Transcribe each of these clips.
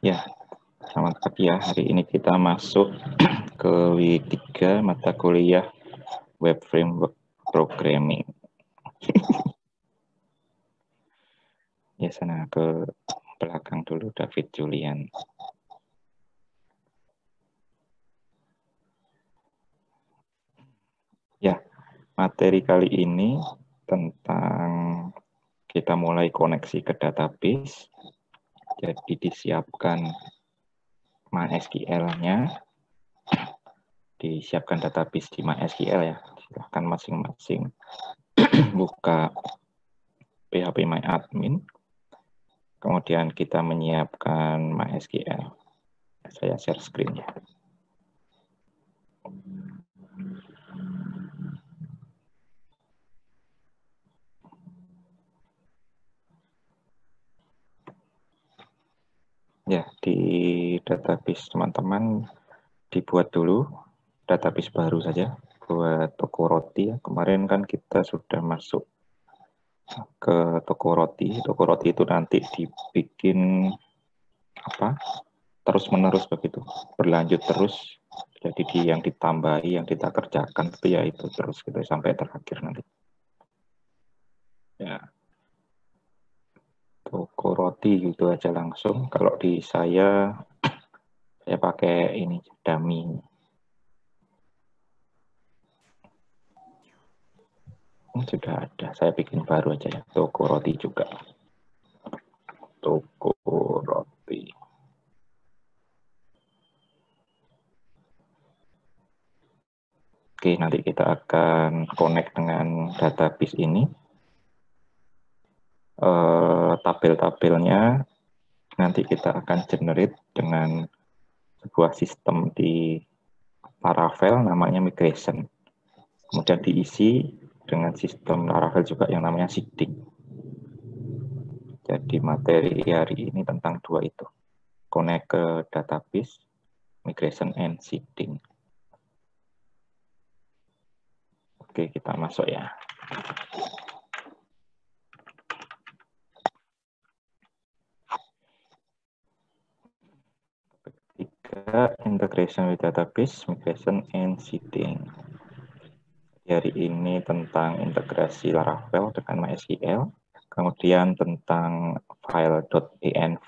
Ya, selamat pagi ya. Hari ini kita masuk ke week 3 mata kuliah Web Framework Programming. Ya, sana ke belakang dulu, David Julian. Ya, materi kali ini tentang kita mulai koneksi ke database. Jadi disiapkan MySQL-nya, disiapkan database di MySQL ya. Silahkan masing-masing buka PHP MyAdmin. Kemudian kita menyiapkan MySQL. Saya share screen ya. Ya, di database teman-teman dibuat dulu database baru saja buat toko roti ya. Kemarin kan kita sudah masuk ke toko roti. Toko roti itu nanti dibikin apa? Terus-menerus begitu, berlanjut terus. Jadi yang ditambahi, yang kita kerjakan itu ya itu terus gitu sampai terakhir nanti. Ya. Toko roti gitu aja langsung. Kalau di saya pakai ini dummy. Sudah ada, saya bikin baru aja ya. Toko roti juga. Toko roti. Oke, nanti kita akan connect dengan database ini. Tabel-tabelnya nanti kita akan generate dengan sebuah sistem di Laravel namanya migration. Kemudian diisi dengan sistem Laravel juga yang namanya seeding. Jadi materi hari ini tentang dua itu. Connect ke database, migration and seeding. Oke, kita masuk ya. Integration with database, migration, and seeding. Hari ini tentang integrasi Laravel dengan MySQL, kemudian tentang file.env.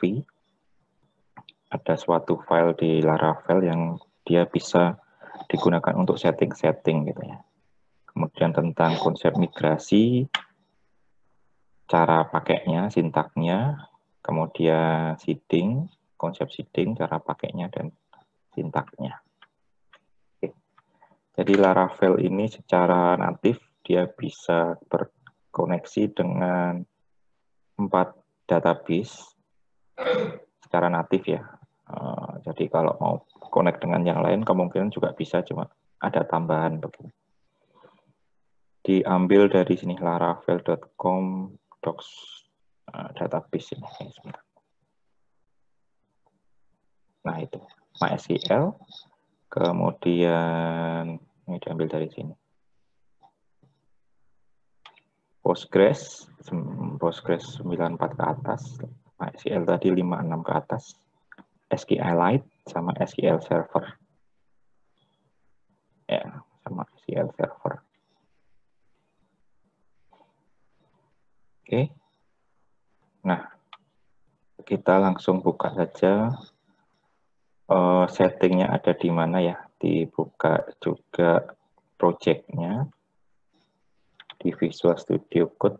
Ada suatu file di Laravel yang dia bisa digunakan untuk setting-setting gitu ya. Kemudian tentang konsep migrasi, cara pakainya, sintaknya, kemudian seeding, konsep seeding, cara pakainya, dan sintaknya. Oke. Jadi Laravel ini secara natif dia bisa berkoneksi dengan 4 database secara natif ya. Jadi kalau mau connect dengan yang lain kemungkinan juga bisa, cuma ada tambahan begini. Diambil dari sini laravel.com docs database ini. Nah itu MySQL, kemudian ini diambil dari sini. Postgres 94 ke atas, MySQL tadi 56 ke atas, SQLite sama SQL Server. Ya, sama SQL Server. Oke. Nah, kita langsung buka saja. Settingnya ada di mana ya? Dibuka juga project-nya di Visual Studio Code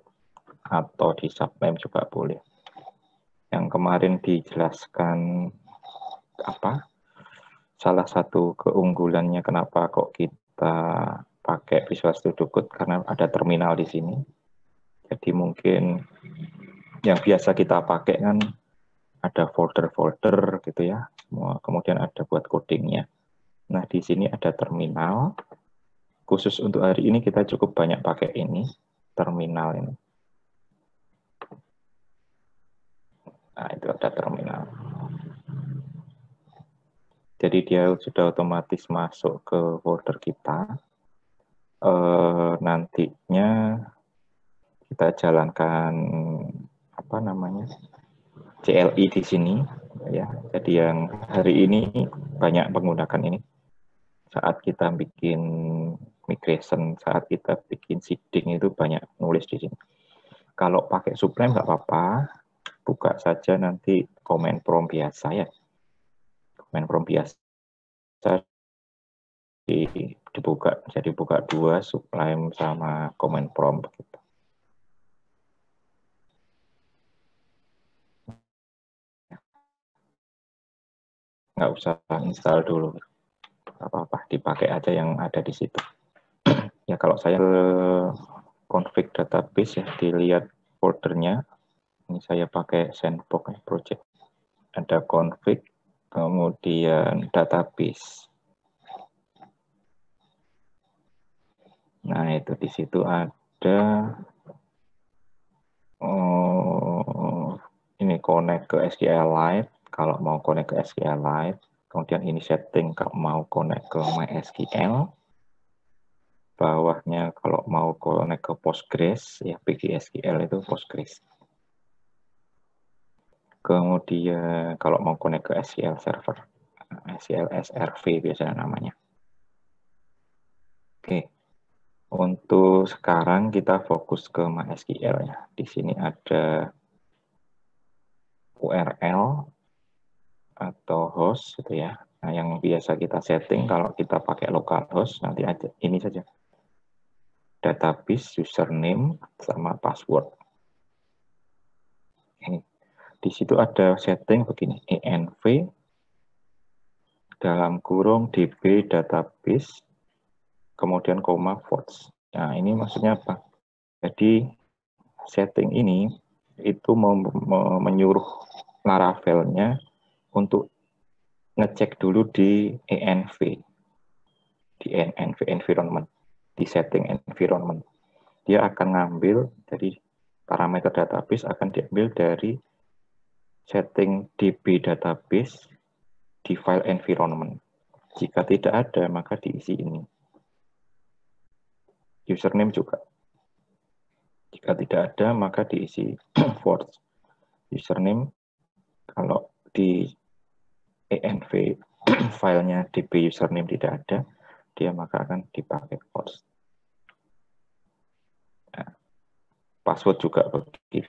atau di Sublime juga boleh. Yang kemarin dijelaskan apa? Salah satu keunggulannya kenapa kok kita pakai Visual Studio Code karena ada terminal di sini. Jadi mungkin yang biasa kita pakai kan ada folder-folder gitu ya, semua. Kemudian ada buat codingnya. Nah di sini ada terminal. Khusus untuk hari ini kita cukup banyak pakai ini terminal ini. Nah itu ada terminal. Jadi dia sudah otomatis masuk ke folder kita. Nantinya kita jalankan apa namanya CLI di sini ya. Jadi yang hari ini banyak menggunakan ini. Saat kita bikin migration, saat kita bikin seeding itu banyak nulis di sini. Kalau pakai Sublime nggak apa-apa, buka saja nanti command prompt biasa ya. Command prompt biasa dibuka, jadi buka dua Sublime sama command prompt gitu. Nggak usah install dulu, apa-apa, dipakai aja yang ada di situ. Ya kalau saya config database ya, dilihat foldernya. Ini saya pakai sandbox project. Ada config, kemudian database. Nah itu di situ ada ini connect ke SQLite. Kalau mau connect ke SQLite, kemudian ini setting kalau mau connect ke MySQL. Bawahnya kalau mau connect ke Postgres, ya PGSQL itu Postgres. Kemudian kalau mau connect ke SQL Server, SQL SRV biasanya namanya. Oke, untuk sekarang kita fokus ke MySQL ya. Di sini ada URL atau host gitu ya. Nah, yang biasa kita setting kalau kita pakai localhost nanti aja ini saja. Database, username, sama password. Ini. Di situ ada setting begini, env dalam kurung db database, kemudian koma forts. Nah, ini maksudnya apa? Jadi setting ini itu menyuruh Laravel-nya untuk ngecek dulu di env, di env environment, di setting environment. Dia akan ngambil dari parameter database akan diambil dari setting db database di file environment. Jika tidak ada, maka diisi ini. Username juga. Jika tidak ada, maka diisi force. Username, kalau di env filenya db username tidak ada, dia maka akan dipakai force. Nah, password juga begitu.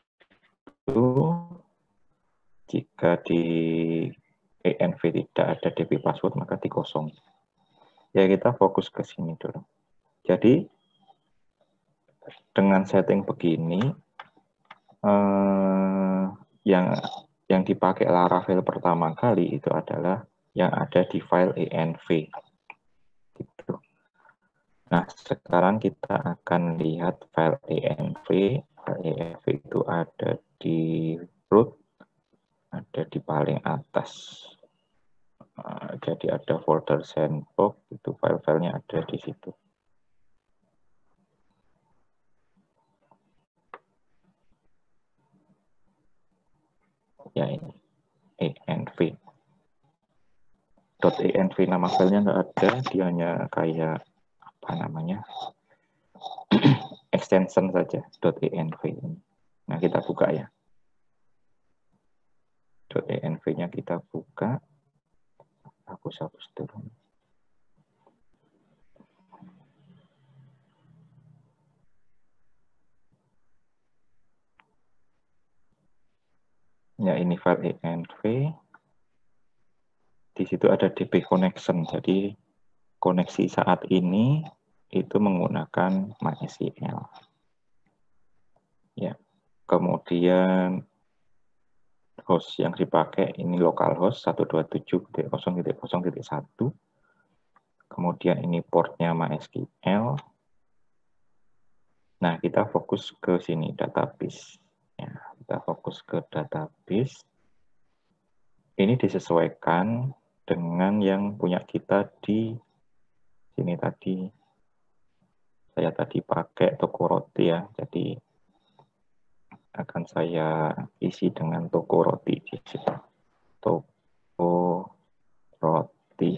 Jika di env tidak ada db password, maka dikosongi. Ya, kita fokus ke sini dulu. Jadi, dengan setting begini, yang dipakai Laravel pertama kali itu adalah yang ada di file env. Gitu. Nah, sekarang kita akan lihat file env. File env itu ada di root, ada di paling atas. Jadi ada folder sandbox, itu file-filenya ada di situ. Ya ini, env. .env nama filenya nggak ada, dia hanya kayak apa namanya extension saja .env. Nah kita buka ya, .env-nya kita buka, hapus dulu. Ya ini file env. Di situ ada db connection, jadi koneksi saat ini itu menggunakan MySQL. Ya, kemudian host yang dipakai ini localhost 127.0.0.1. Kemudian ini portnya MySQL. Nah, kita fokus ke sini database. Ya, kita fokus ke database. Ini disesuaikan dengan yang punya kita di sini tadi. Saya tadi pakai toko roti ya, jadi akan saya isi dengan toko roti di situ. Toko roti.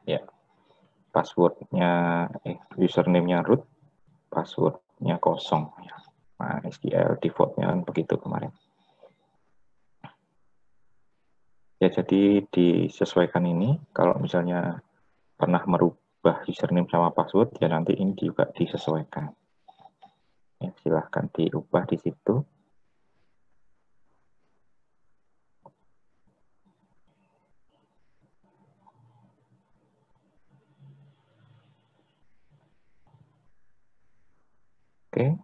Ya, passwordnya, username-nya root, passwordnya defaultnya kosong. Nah, SQL defaultnya kan begitu kemarin. Ya, jadi disesuaikan ini. Kalau misalnya pernah merubah username sama password, ya nanti ini juga disesuaikan. Ya, silahkan diubah di situ. Oke.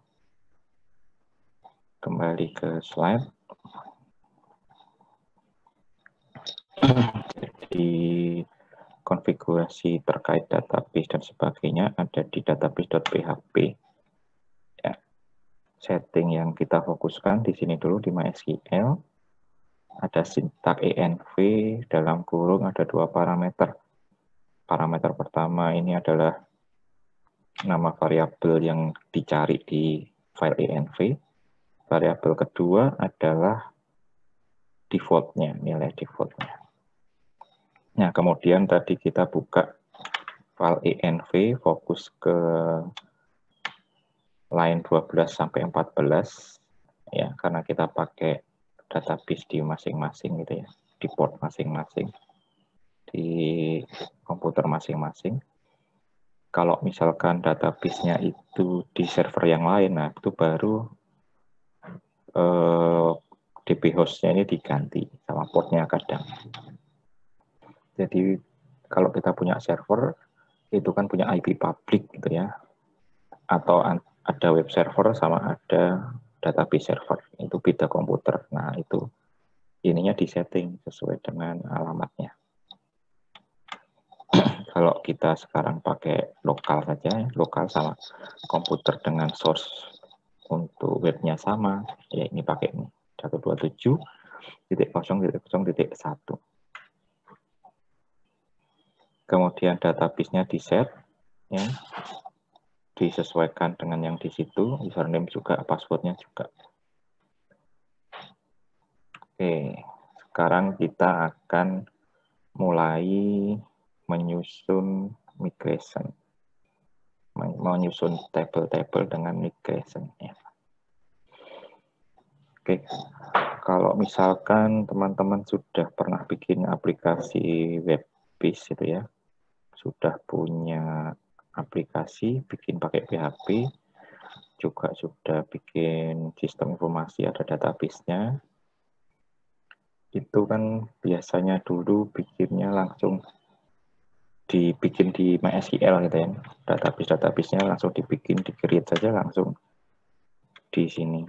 Kembali ke slide. Jadi konfigurasi terkait database dan sebagainya ada di database.php. Ya. Setting yang kita fokuskan di sini dulu di MySQL. Ada sintak env, dalam kurung ada 2 parameter. Parameter pertama ini adalah nama variabel yang dicari di file env. Variabel kedua adalah defaultnya, nilai defaultnya. Nah, kemudian tadi kita buka file env, fokus ke line 12 sampai 14, ya, karena kita pakai database di masing-masing gitu ya, di port masing-masing, di komputer masing-masing. Kalau misalkan database-nya itu di server yang lain, nah itu baru DB host-nya ini diganti sama portnya kadang. Jadi kalau kita punya server, itu kan punya IP public gitu ya, atau ada web server sama ada database server, itu beda komputer. Nah itu ininya disetting sesuai dengan alamatnya. Kalau kita sekarang pakai lokal saja, lokal sama komputer dengan source untuk webnya sama, ya ini pakai ini 127.0.0.1. Kemudian database-nya di-set, ya, disesuaikan dengan yang di situ, username juga, password-nya juga. Oke, sekarang kita akan mulai menyusun migration, menyusun table-table dengan migration. Ya. Oke, kalau misalkan teman-teman sudah pernah bikin aplikasi web base itu ya, sudah punya aplikasi, bikin pakai PHP, juga sudah bikin sistem informasi, ada database-nya, itu kan biasanya dulu bikinnya langsung dibikin di MySQL gitu ya. Database-nya langsung dibikin, di-create saja langsung di sini.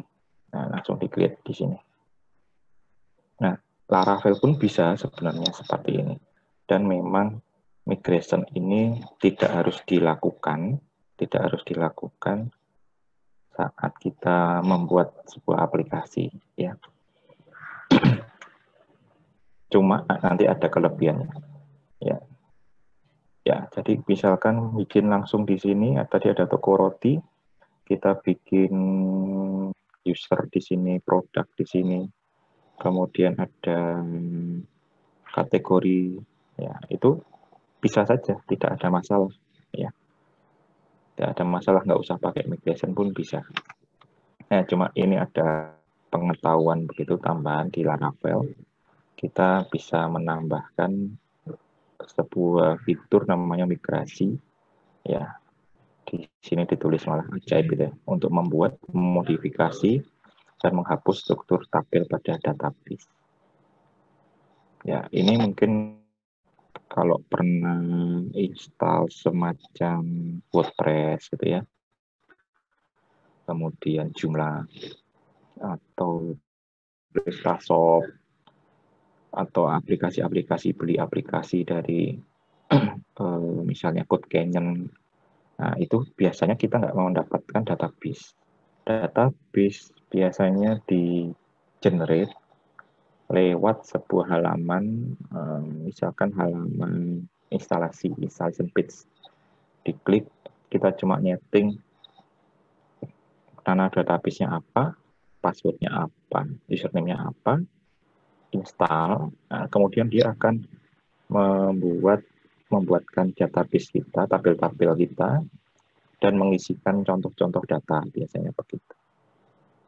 Nah, langsung di-create di sini. Nah, Laravel pun bisa sebenarnya seperti ini. Dan memang migration ini tidak harus dilakukan saat kita membuat sebuah aplikasi ya. Cuma nanti ada kelebihannya. Ya. Ya, jadi misalkan bikin langsung di sini, tadi ada toko roti, kita bikin user di sini, produk di sini, kemudian ada kategori, ya itu bisa saja, tidak ada masalah, ya, tidak ada masalah, nggak usah pakai migration pun bisa. Nah, cuma ini ada pengetahuan begitu tambahan di Laravel, kita bisa menambahkan sebuah fitur namanya migrasi, ya. Di sini ditulis malah ajaib gitu ya, untuk membuat modifikasi dan menghapus struktur tabel pada database. Ya, ini mungkin kalau pernah install semacam WordPress gitu ya, kemudian Joomla atau PrestaShop atau aplikasi-aplikasi, beli aplikasi dari misalnya CodeCanyon. Nah, itu biasanya kita nggak mau mendapatkan database. Database biasanya di-generate lewat sebuah halaman, misalkan halaman installation page. Diklik, kita cuma nyeting nama database-nya apa, password-nya apa, username-nya apa, install, nah, kemudian dia akan membuatkan database kita, tabel-tabel kita, dan mengisikan contoh-contoh data, biasanya begitu.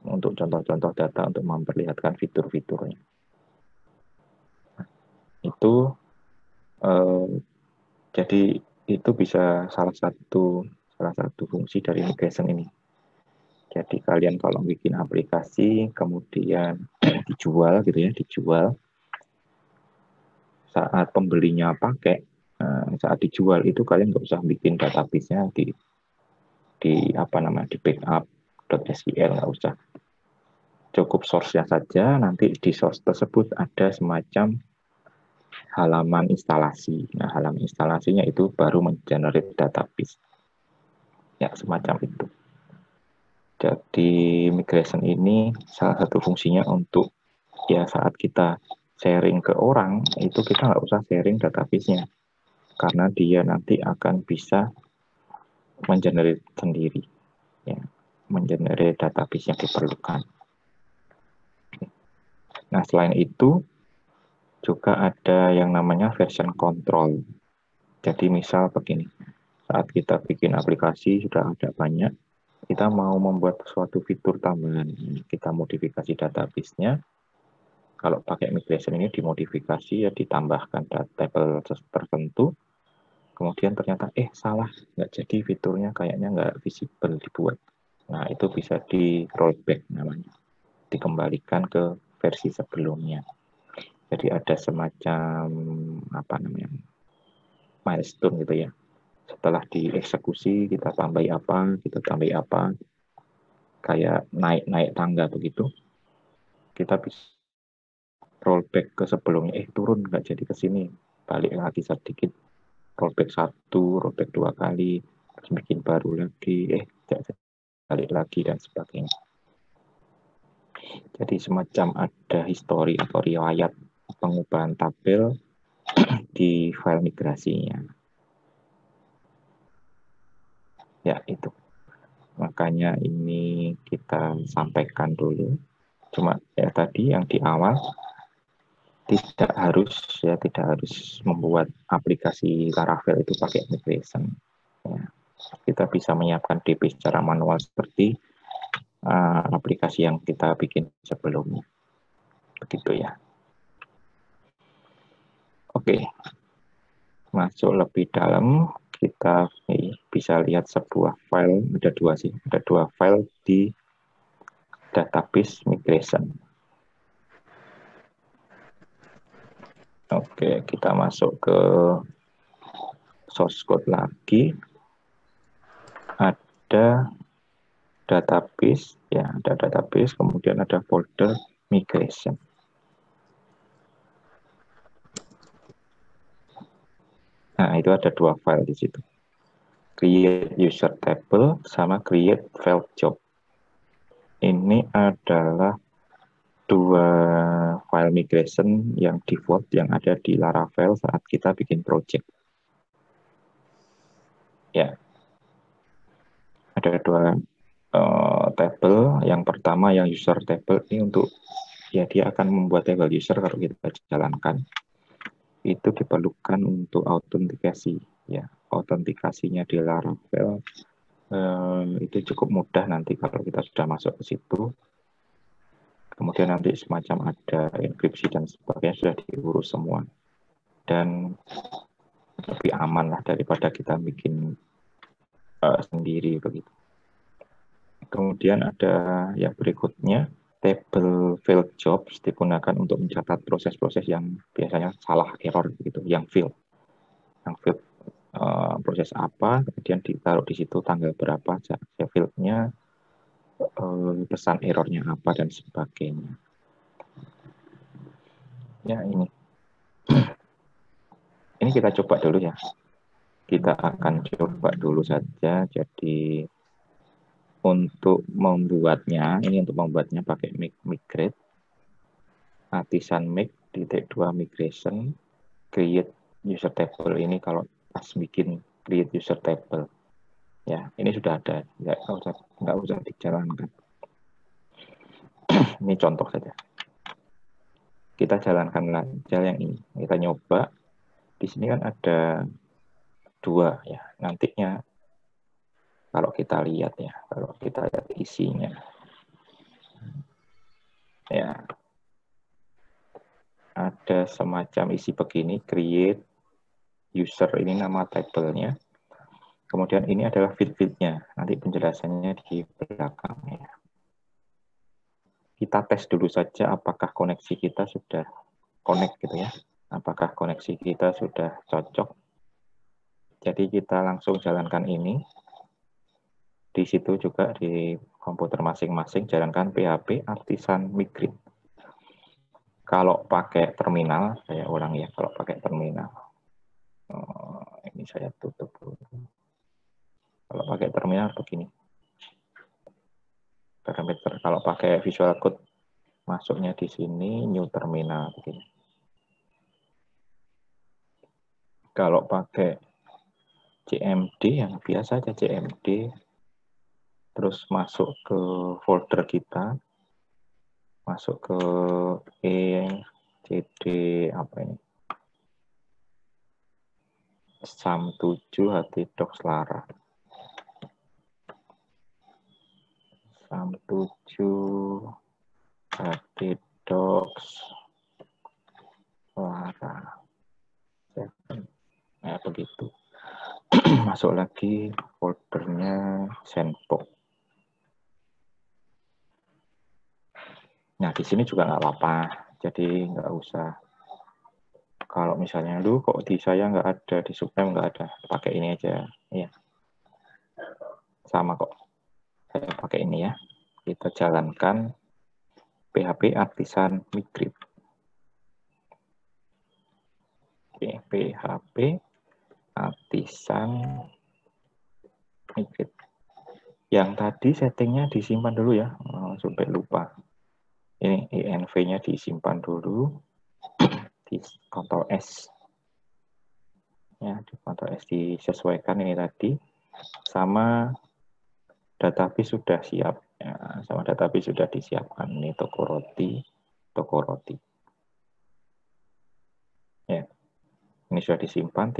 Untuk contoh-contoh data untuk memperlihatkan fitur-fiturnya. Itu jadi itu bisa salah satu fungsi dari migration ini. Jadi kalian kalau bikin aplikasi kemudian dijual gitu ya, dijual saat pembelinya pakai, saat dijual itu kalian nggak usah bikin database-nya di apa namanya di backup.sql, nggak usah. Cukup source-nya saja, nanti di source tersebut ada semacam halaman instalasi. Nah, halaman instalasinya itu baru mengenerate database. Ya, semacam itu. Jadi migration ini salah satu fungsinya untuk ya saat kita sharing ke orang, itu kita nggak usah sharing database-nya. Karena dia nanti akan bisa mengenerate sendiri. Ya, mengenerate database yang diperlukan. Nah, selain itu, juga ada yang namanya version control. Jadi misal begini, saat kita bikin aplikasi sudah ada banyak, kita mau membuat suatu fitur tambahan, kita modifikasi database-nya. Kalau pakai migration ini dimodifikasi ya, ditambahkan table tertentu, kemudian ternyata salah, nggak jadi fiturnya, kayaknya nggak visible dibuat. Nah, itu bisa di rollback namanya, dikembalikan ke versi sebelumnya. Jadi ada semacam apa namanya milestone gitu ya. Setelah dieksekusi kita tambahi apa, kayak naik tangga begitu. Kita bisa rollback ke sebelumnya, turun nggak jadi ke sini, balik lagi sedikit, rollback 1, rollback 2 kali, terus bikin baru lagi, balik lagi dan sebagainya. Jadi semacam ada histori atau riwayat pengubahan tabel di file migrasinya. Ya, itu. Makanya ini kita sampaikan dulu. Cuma ya tadi yang di awal tidak harus membuat aplikasi Laravel itu pakai migration. Ya, kita bisa menyiapkan DB secara manual seperti aplikasi yang kita bikin sebelumnya. Begitu ya. Oke. Masuk lebih dalam, kita bisa lihat sebuah file, ada dua file di database migration. Oke, kita masuk ke source code lagi. Ada database, ya, ada database, kemudian ada folder migration. Nah, itu ada dua file di situ. Create user table sama create file job. Ini adalah dua file migration yang default yang ada di Laravel saat kita bikin project. Ya, ada dua table. Yang pertama yang user table ini untuk ya dia akan membuat table user kalau kita jalankan. Itu diperlukan untuk autentikasi. Ya, autentikasinya di Laravel itu cukup mudah nanti kalau kita sudah masuk ke situ. Kemudian nanti semacam ada enkripsi dan sebagainya sudah diurus semua. Dan lebih aman lah daripada kita bikin sendiri begitu. Kemudian ada yang berikutnya, table failed jobs digunakan untuk mencatat proses-proses yang biasanya salah, error begitu, yang fail. Yang fail proses apa, kemudian ditaruh di situ tanggal berapa, failnya, pesan errornya apa dan sebagainya. Ya, ini kita coba dulu ya. Kita akan coba dulu saja. Jadi untuk membuatnya pakai migrate, artisan make titik 2 migration, create user table. Ini kalau pas bikin create user table. Ya, ini sudah ada, nggak usah dijalankan. Ini contoh saja. Kita jalankan aja yang ini. Kita nyoba. Di sini kan ada dua ya. Nantinya Kalau kita lihat ya, kalau kita lihat isinya. Ya, ada semacam isi begini, create user, ini nama table-nya. Kemudian ini adalah field-fieldnya, nanti penjelasannya di belakangnya. Kita tes dulu saja apakah koneksi kita sudah connect gitu ya. Apakah koneksi kita sudah cocok. Jadi kita langsung jalankan ini. Di situ juga di komputer masing-masing jalankan PHP Artisan Migrate. Kalau pakai terminal, saya ulang ya, kalau pakai terminal. Ini saya tutup dulu. Kalau pakai terminal begini. Parameter kalau pakai Visual Code masuknya di sini new terminal begini. Kalau pakai CMD yang biasa aja CMD, terus masuk ke folder kita, masuk ke CD apa ini? SAM7 htdocs lara. SAM7 htdocs lara. Nah, begitu. Masuk lagi foldernya Sandbox. Nah, di sini juga nggak apa-apa. Jadi nggak usah. Kalau misalnya, lu kok di saya nggak ada, di Supreme nggak ada, pakai ini aja. Iya. Sama kok. Saya pakai ini ya. Kita jalankan PHP Artisan Migrate. Oke, PHP Artisan Migrate. Yang tadi settingnya disimpan dulu ya, sampai lupa. Ini env-nya disimpan dulu di Ctrl S. Ya, di Ctrl S disesuaikan ini tadi. Sama database sudah siap. Ya, sama database sudah disiapkan. Ini toko roti. Ya, ini sudah disimpan.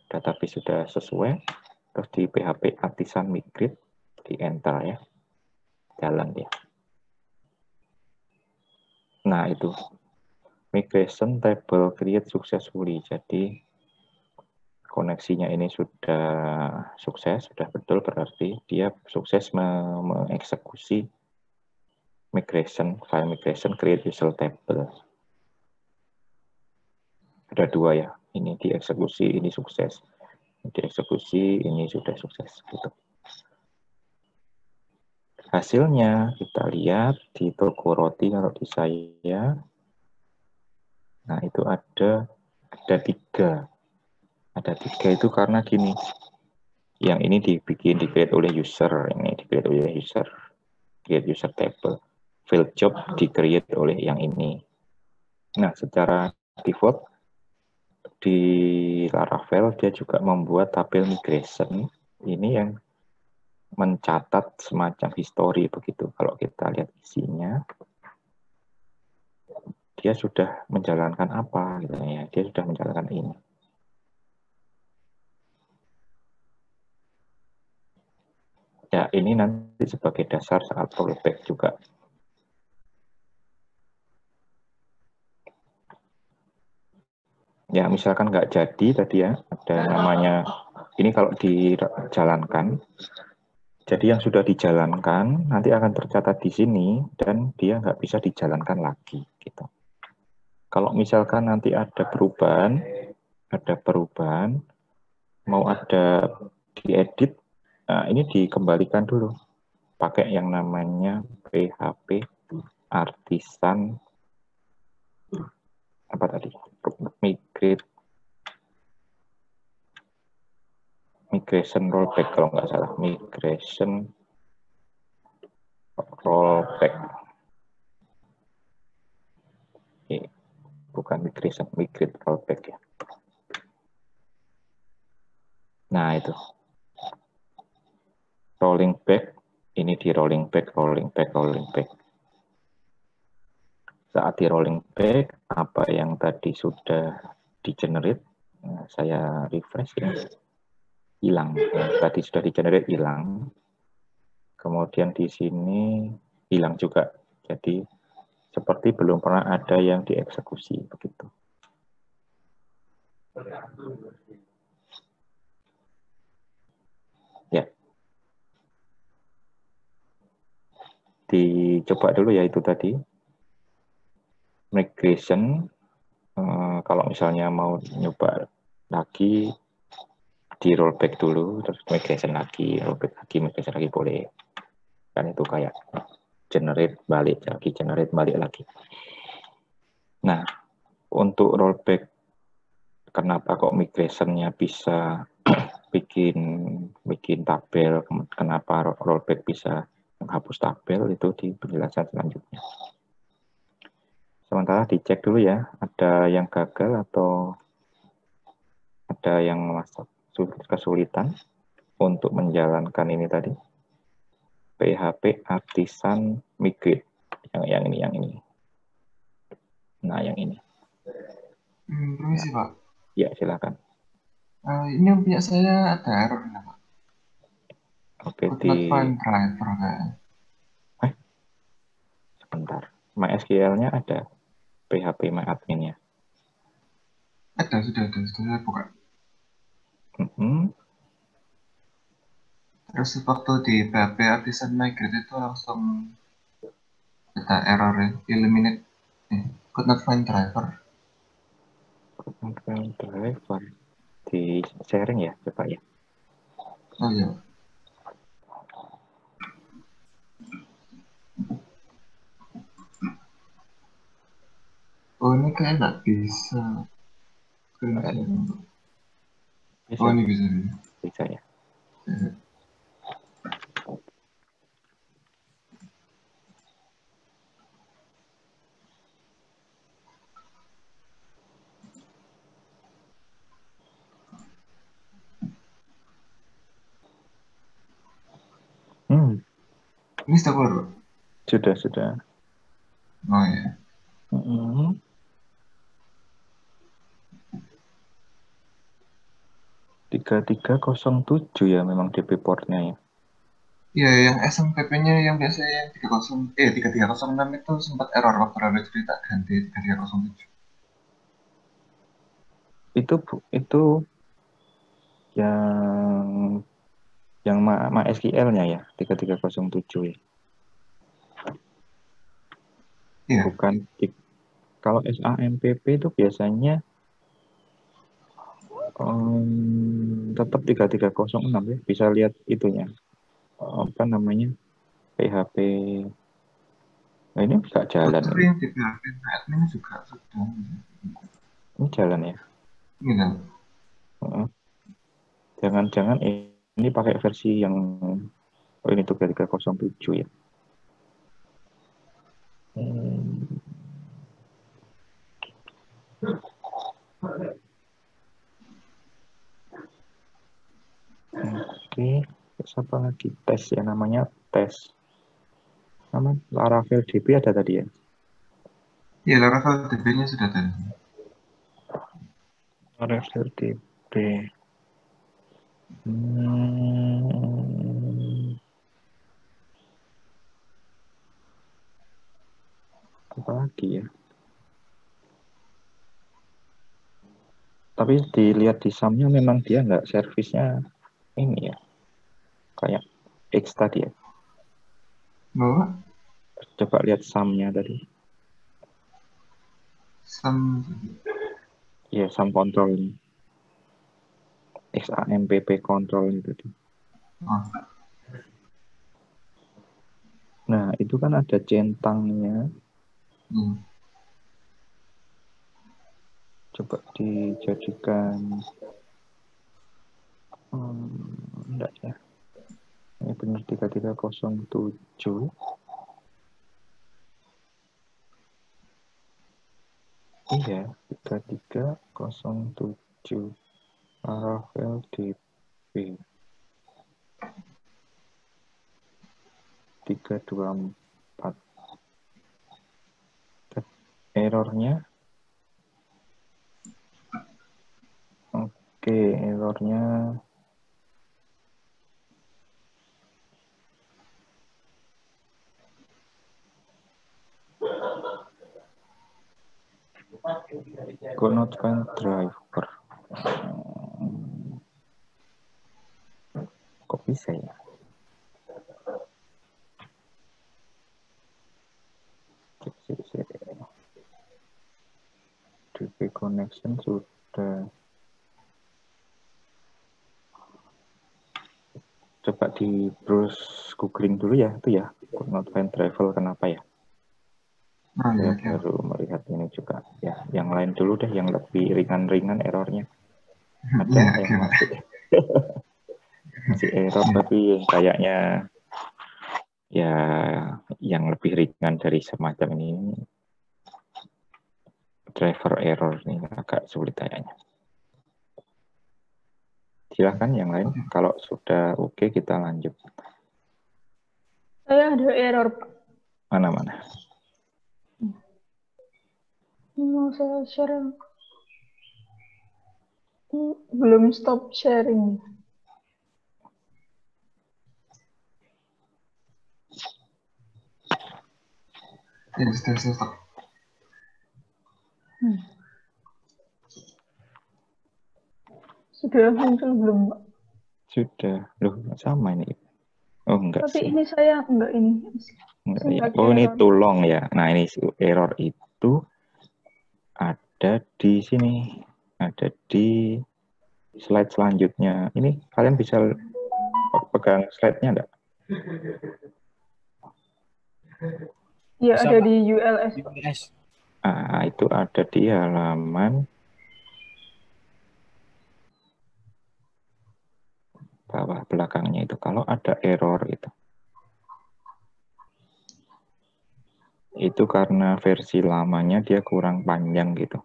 Database sudah sesuai. Terus di PHP Artisan Migrate di enter ya. Jalan dia. Nah, itu migration table create successfully. Jadi koneksinya ini sudah sukses, sudah betul, berarti dia sukses mengeksekusi migration, file migration create user table. Ada dua ya, ini dieksekusi, ini sukses. Ini dieksekusi, ini sudah sukses. Gitu. Hasilnya kita lihat di toko roti kalau di saya. Nah, itu ada 3. Ada 3 itu karena gini. Yang ini di-create oleh user, ini di-create oleh user. Create user table. Field job di-create oleh yang ini. Nah, secara default di Laravel dia juga membuat tabel migration. Ini yang mencatat semacam history begitu. Kalau kita lihat isinya, dia sudah menjalankan apa gitu ya. Dia sudah menjalankan ini. Ya, ini nanti sebagai dasar saat rollback juga. Ya, misalkan nggak jadi tadi ya, ada namanya, ini kalau dijalankan, jadi yang sudah dijalankan nanti akan tercatat di sini dan dia nggak bisa dijalankan lagi gitu. Kalau misalkan nanti ada perubahan, mau ada diedit, nah ini dikembalikan dulu pakai yang namanya PHP Artisan apa tadi, migration rollback kalau nggak salah, migration rollback. Bukan migration, migrate rollback ya. Nah, itu. Rolling back, ini di rolling back. Saat di rolling back, apa yang tadi sudah di-generate, nah, saya refresh ya. hilang. Tadi sudah di-generate hilang. Kemudian di sini hilang juga. Jadi seperti belum pernah ada yang dieksekusi begitu. Ya. Dicoba dulu ya itu tadi. Migration, kalau misalnya mau nyoba lagi, di rollback dulu, terus migration lagi, rollback lagi, migration lagi boleh. Kan itu kayak generate balik lagi. Nah, untuk rollback, kenapa kok migrationnya bisa bikin tabel, kenapa rollback bisa menghapus tabel, itu di penjelasan selanjutnya. Sementara dicek dulu ya, ada yang gagal atau ada yang masuk kesulitan untuk menjalankan ini tadi. PHP Artisan Migrate. Yang ini. Nah, yang ini. Permisi, Pak. Ya, silakan. Ini yang punya saya ada error nih, Pak. Oke, Could not find driver kayaknya. Sebentar. MySQL-nya ada PHP MyAdmin-nya. Sudah saya buka. Terus waktu di PHP Artisan Migrate itu langsung ada error ya, eliminate. Could not find driver. Driver di sharing ya, coba ya. Oh iya. Oh ini kayak nggak bisa. Bisa, Oh ini bisa. bisa ya. Ini sudah keluar, Pak? Sudah. Oh iya. 3307 ya memang DB portnya ya. Iya, yang SMPP-nya yang biasanya yang 3306 itu sempat error waktu ada cerita ganti 3307. Itu yang MySQL-nya ya, 3307 ya. Iya. Bukan kalau SAMPP itu biasanya tetap 3306 ya. Bisa lihat itunya. Apa namanya? PHP. Nah, ini bisa jalan Tapi ini. yang di PHP admin juga sudah. Ini jalan ya. Gitu. Jangan-jangan ini pakai versi yang ini tuh 3307 ya. Oke, terus apa lagi? Tes ya, namanya tes. Nama Laravel DB ada tadi ya? Iya, Laravel DB-nya sudah ada. Laravel DB. Apa lagi ya? Tapi dilihat di SAM-nya memang dia nggak servisnya ini ya. Kayak X tadi ya. Bahwa Coba lihat SAM-nya tadi. some Ya, SAM control ini. XAMPP control itu tadi. oh, Nah, itu kan ada centangnya. Coba dijadikan enggak ya. Ini benar 3307. Iya, 3307. Laravel DB 324. Errornya, oke, errornya Could not find driver. Kok bisa ya? DP connection sudah. Coba di browse googling dulu ya, itu ya. Could not find travel, kenapa ya? Oh, Saya iya, oke. baru melihat ini juga. Ya, yang lain dulu deh, yang lebih ringan-ringan errornya. Ada Iya, yang oke, Pak. masih error, tapi kayaknya ya yang lebih ringan dari semacam ini, driver error ini agak sulit kayaknya. Silahkan yang lain, kalau sudah oke kita lanjut. Saya ada error, Pak. Mana-mana? Mau saya share. Belum stop sharing. Ya, sudah stop. Sudah muncul belum, Pak? Sudah. Loh, sama ini. Oh, enggak Tapi sih. ini saya enggak ini. Enggak, Masih ya. pakai Oh, ini error. too long ya. Nah, ini error itu ada di sini. Ada di slide selanjutnya. Ini kalian bisa pegang slide-nya enggak? Iya, Bisa, ada Pak. di ULS, Pak. ULS. Ah, itu ada di halaman bawah belakangnya itu. Kalau ada error itu karena versi lamanya dia kurang panjang gitu.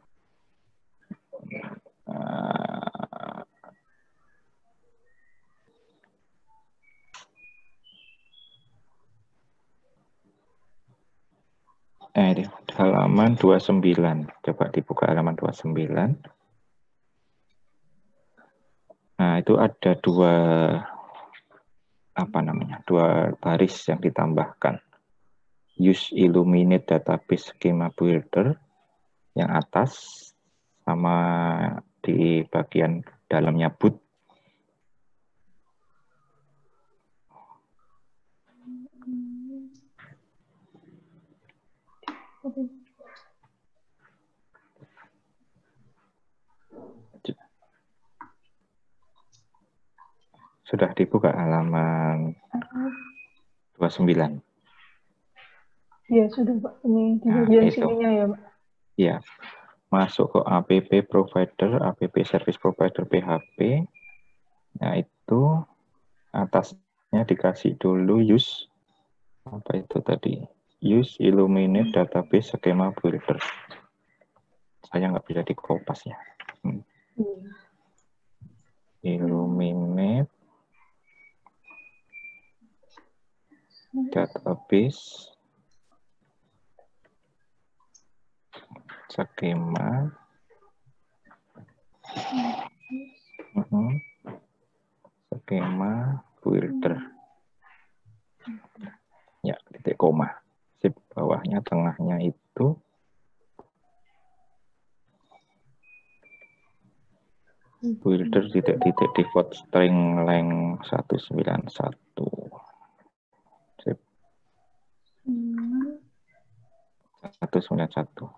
Ini halaman 29. Coba dibuka halaman 29. Nah, itu ada dua baris yang ditambahkan. Use Illuminate Database Schema Builder yang atas sama di bagian dalamnya boot. Sudah dibuka halaman 29. Iya, sudah, Pak. Ini di Nah, bagian itu. sininya ya, Pak. Ya, masuk ke app provider, app service provider PHP. Nah, itu atasnya dikasih dulu use, apa itu tadi? Use Illuminate Database Schema Builder. Saya nggak bisa dikopas ya. Illuminate Database Schema Schema Builder. Ya, titik koma. Sip, bawahnya, tengahnya itu builder titik-titik default string length 191. Sip. 191.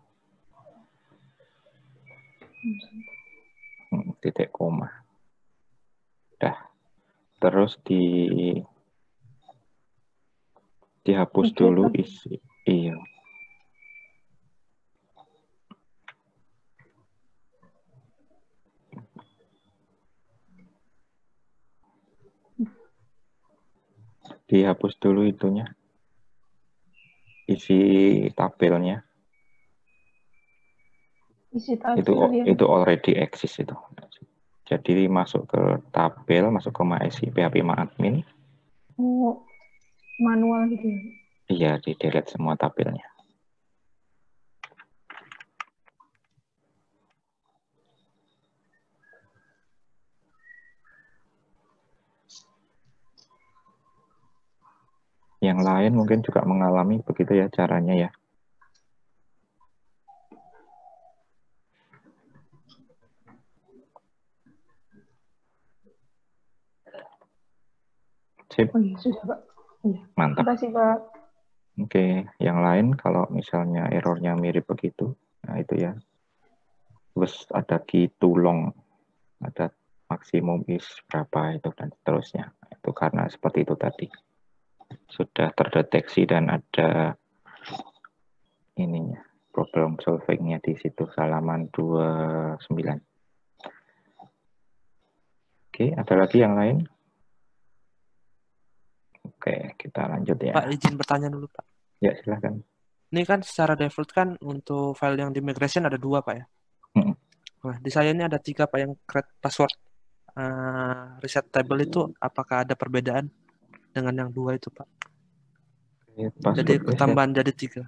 Titik koma. Dah. Terus dihapus dulu isi. Iya. Dihapus dulu itunya. Isi tabelnya. Isi tabel Itu already exist itu. Jadi masuk ke tabel, masuk ke MySQL php-admin. Oh, manual gitu ya? Iya, di delete semua tabelnya. Yang lain mungkin juga mengalami begitu ya caranya ya. Sip. Oh iya, sudah Pak. Iya. Mantap. Terima kasih Pak. Oke, yang lain kalau misalnya errornya mirip begitu, nah itu ya. Terus ada key too long, ada maksimum is berapa itu dan seterusnya. Itu karena seperti itu tadi. Sudah terdeteksi dan ada ininya, problem solvingnya di situ halaman 29. Oke, ada lagi yang lain? Oke, kita lanjut ya. Pak, izin bertanya dulu, Pak. Ya, silahkan. Ini kan secara default kan untuk file yang di migration ada 2, Pak ya. Nah, di saya ini ada 3, Pak, yang create password reset table itu apakah ada perbedaan dengan yang 2 itu, Pak? Jadi ketambahan jadi 3.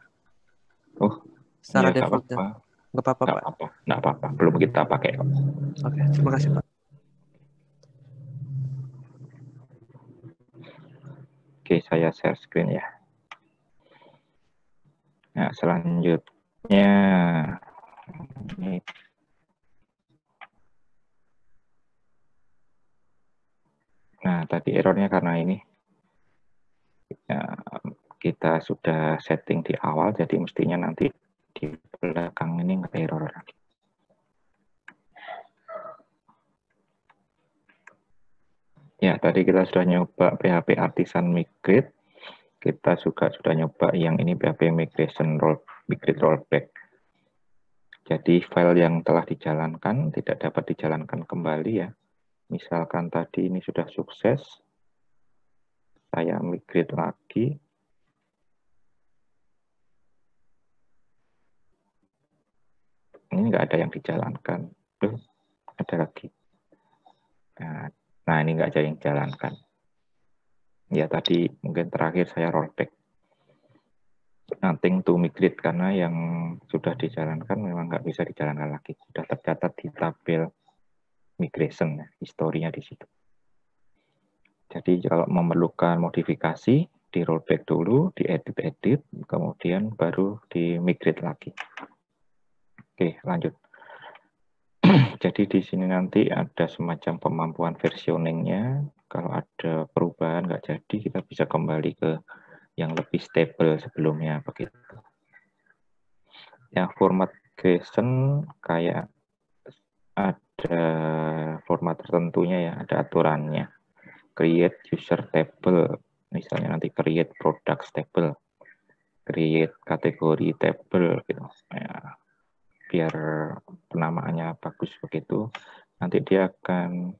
Oh, secara ya, defaultnya. Nggak apa-apa, Pak. Nggak apa-apa. Belum kita pakai kok. Oke, terima kasih, Pak. Oke, saya share screen ya. Nah, selanjutnya ini. Nah, tadi errornya karena ini ya, kita sudah setting di awal, jadi mestinya nanti di belakang ini nggak error lagi. Ya, tadi kita sudah nyoba PHP Artisan Migrate. Kita juga sudah nyoba yang ini PHP Migration Migrate Rollback. Jadi file yang telah dijalankan tidak dapat dijalankan kembali ya. Misalkan tadi ini sudah sukses, saya migrate lagi. Ini nggak ada yang dijalankan. Ada lagi. Nah, ini nggak ada yang dijalankan. Ya, tadi mungkin terakhir saya rollback. Nothing to migrate, karena yang sudah dijalankan memang nggak bisa dijalankan lagi. Sudah tercatat di tabel migration, historinya di situ. Jadi kalau memerlukan modifikasi, di rollback dulu, di edit, kemudian baru di migrate lagi. Oke, lanjut. Jadi di sini nanti ada semacam kemampuan versioningnya. Kalau ada perubahan nggak jadi, kita bisa kembali ke yang lebih stable sebelumnya begitu. Yang format migration kayak ada format tertentunya ya, ada aturannya. Create user table, misalnya nanti create products table, create kategori table gitu. Ya, biar penamaannya bagus begitu, nanti dia akan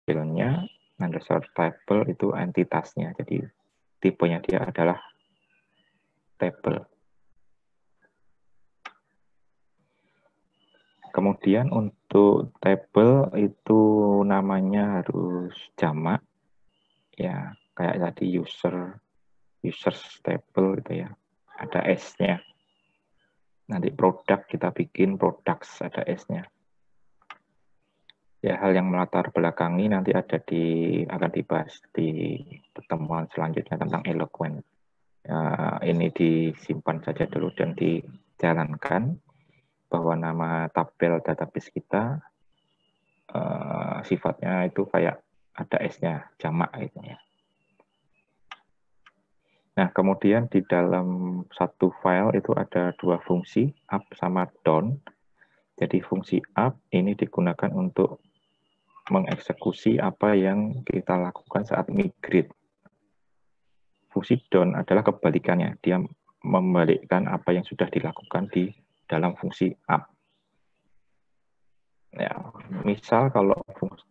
filenya underscore table itu entitasnya, jadi tipenya dia adalah table. Kemudian untuk table itu namanya harus jamak ya, kayak tadi users table gitu ya, ada S-nya. Nanti produk kita bikin products, ada S-nya. Ya, hal yang melatar belakangi nanti akan dibahas di pertemuan selanjutnya tentang Eloquent. Ini disimpan saja dulu dan dijalankan bahwa nama tabel database kita sifatnya itu kayak ada S-nya, jamak gitu ya. Nah, kemudian di dalam satu file itu ada 2 fungsi, up sama down. Jadi fungsi up ini digunakan untuk mengeksekusi apa yang kita lakukan saat migrate. Fungsi down adalah kebalikannya, dia membalikkan apa yang sudah dilakukan di dalam fungsi up. Ya, misal kalau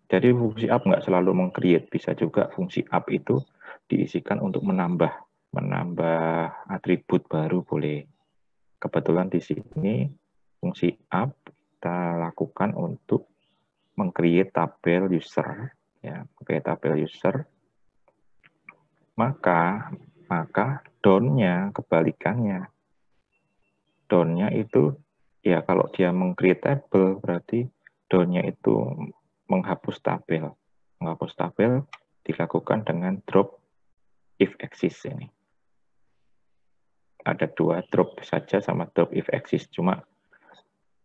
jadi fungsi up nggak selalu meng-create, bisa juga fungsi up itu diisikan untuk menambah atribut baru boleh. Kebetulan di sini fungsi up kita lakukan untuk meng-create tabel user, ya, create tabel user. Maka down-nya kebalikannya. Down-nya itu ya kalau dia meng-create tabel berarti down-nya itu menghapus tabel. Menghapus tabel dilakukan dengan drop if exists ini. ada dua, drop saja sama drop if exist. Cuma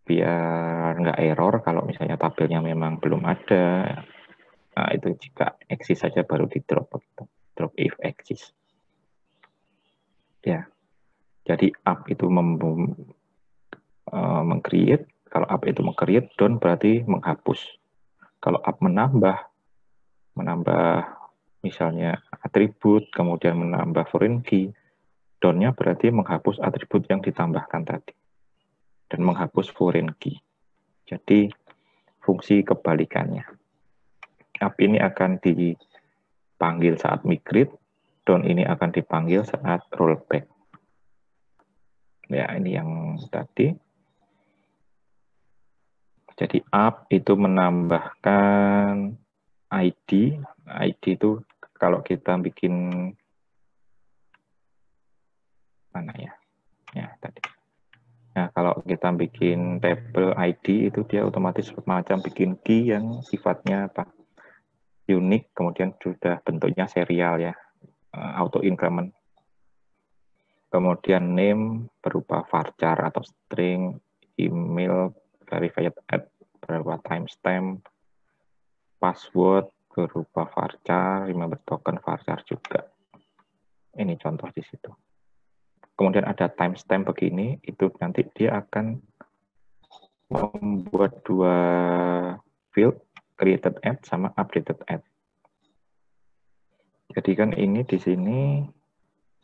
biar nggak error kalau misalnya tabelnya memang belum ada, nah itu jika exist saja baru di drop begitu. Drop if exist. Ya, jadi up itu meng-create, kalau up itu meng-create, down berarti menghapus. Kalau up menambah misalnya atribut, kemudian menambah foreign key, down-nya berarti menghapus atribut yang ditambahkan tadi. Dan menghapus foreign key. Jadi fungsi kebalikannya. Up ini akan dipanggil saat migrate, down ini akan dipanggil saat rollback. Ya, ini yang tadi. Jadi up itu menambahkan ID. ID itu kalau kita bikin mana ya? Ya, tadi. Nah, kalau kita bikin tabel ID itu dia otomatis semacam bikin key yang sifatnya apa? Unik, kemudian sudah bentuknya serial ya, auto increment. Kemudian name berupa varchar atau string, email verified at berupa timestamp, password berupa varchar, 15 token varchar juga. Ini contoh di situ. Kemudian ada timestamp begini, itu nanti dia akan membuat dua field, created at sama updated at. Jadi kan ini di sini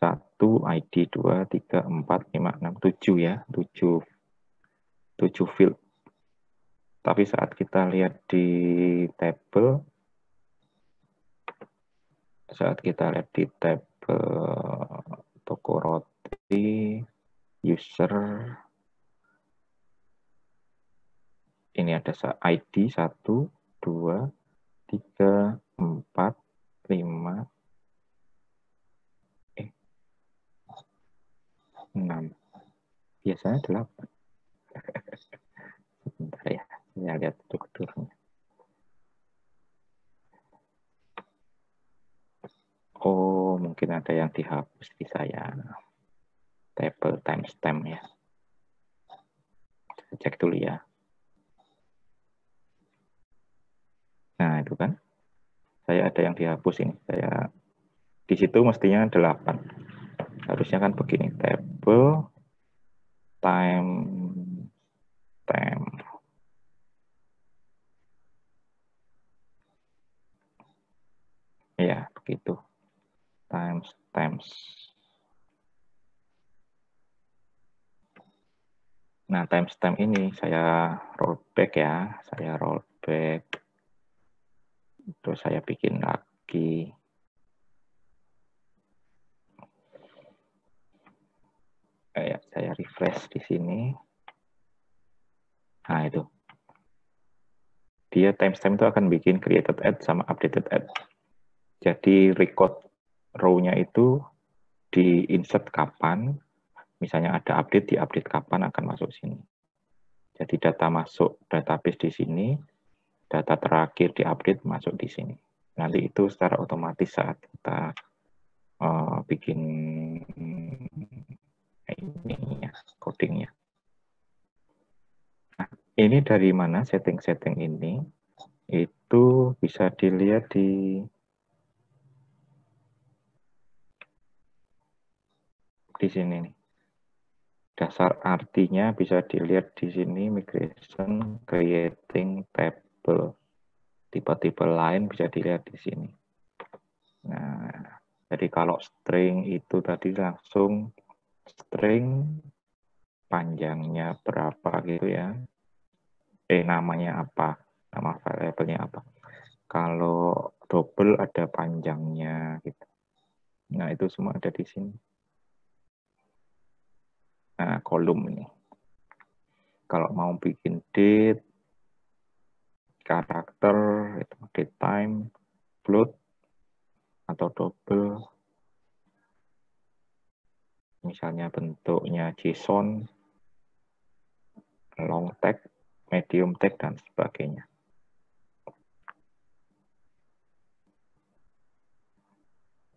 1 ID 2 3 4 5 6 7 ya, 7 field. Tapi saat kita lihat di tabel, toko roti user, ini ada ID 1 2 3 4 5 6. Biasanya 8. Sebentar ya, saya lihat strukturnya. Oh, mungkin ada yang dihapus di saya. Table timestamp ya. Saya cek dulu ya. Nah, itu kan. Saya ada yang dihapus ini. Saya di situ mestinya 8. Harusnya kan begini, table timestamp. Ya, begitu. Timestamps. Nah, timestamp ini saya rollback ya. Saya rollback. Terus saya bikin lagi. Saya refresh di sini. Nah, itu. Dia timestamp itu akan bikin created at sama updated at. Jadi record row-nya itu di-insert kapan, misalnya ada update, di-update kapan akan masuk sini. Jadi data masuk database di sini, data terakhir di-update masuk di sini. Nanti itu secara otomatis saat kita bikin ini ya, codingnya. Nah, ini dari mana setting-setting ini? Itu bisa dilihat di sini nih. Dasar artinya bisa dilihat di sini, migration creating table. Tipe-tipe lain bisa dilihat di sini. Nah, jadi kalau string itu tadi langsung string panjangnya berapa gitu ya. Namanya apa? Nama variabelnya apa? Kalau double ada panjangnya gitu. Nah, itu semua ada di sini. Nah, kolom ini. Kalau mau bikin date, karakter, itu date time, float, atau double. Misalnya bentuknya JSON, long tag, medium tag, dan sebagainya.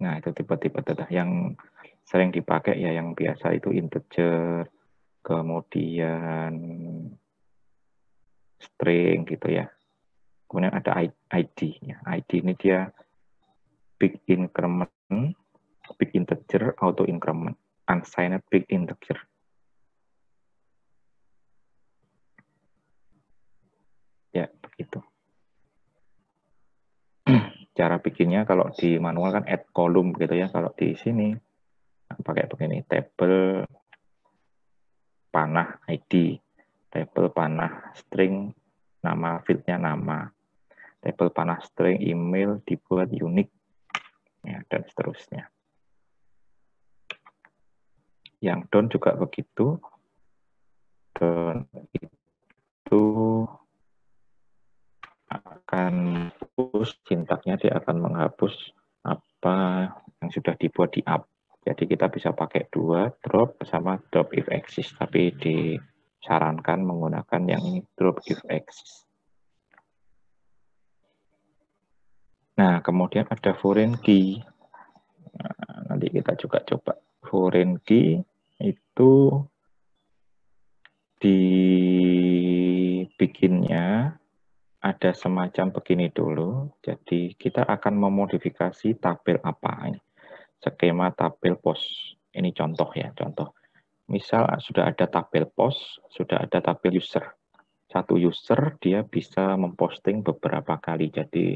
Nah, itu tipe-tipe data. Yang sering dipakai ya yang biasa itu integer, kemudian string gitu ya. Kemudian ada ID. Ya. ID ini dia big increment, big integer, auto increment, unsigned big integer. Ya, begitu. Cara bikinnya kalau di manual kan add column gitu ya. Kalau di sini pakai begini, table panah ID, table panah string, nama fieldnya nama, table panah string email dibuat unik, ya, dan seterusnya. Yang don juga begitu. Don itu akan hapus, sintaknya dia akan menghapus apa yang sudah dibuat di up. Jadi kita bisa pakai dua, drop sama drop if exist, tapi disarankan menggunakan yang ini, drop if exist. Nah, kemudian ada foreign key. Nah, nanti kita juga coba. Foreign key itu dibikinnya ada semacam begini dulu. Jadi kita akan memodifikasi tabel apa ini. Skema tabel pos. Ini contoh ya, contoh. Misal sudah ada tabel pos, sudah ada tabel user. Satu user dia bisa memposting beberapa kali. Jadi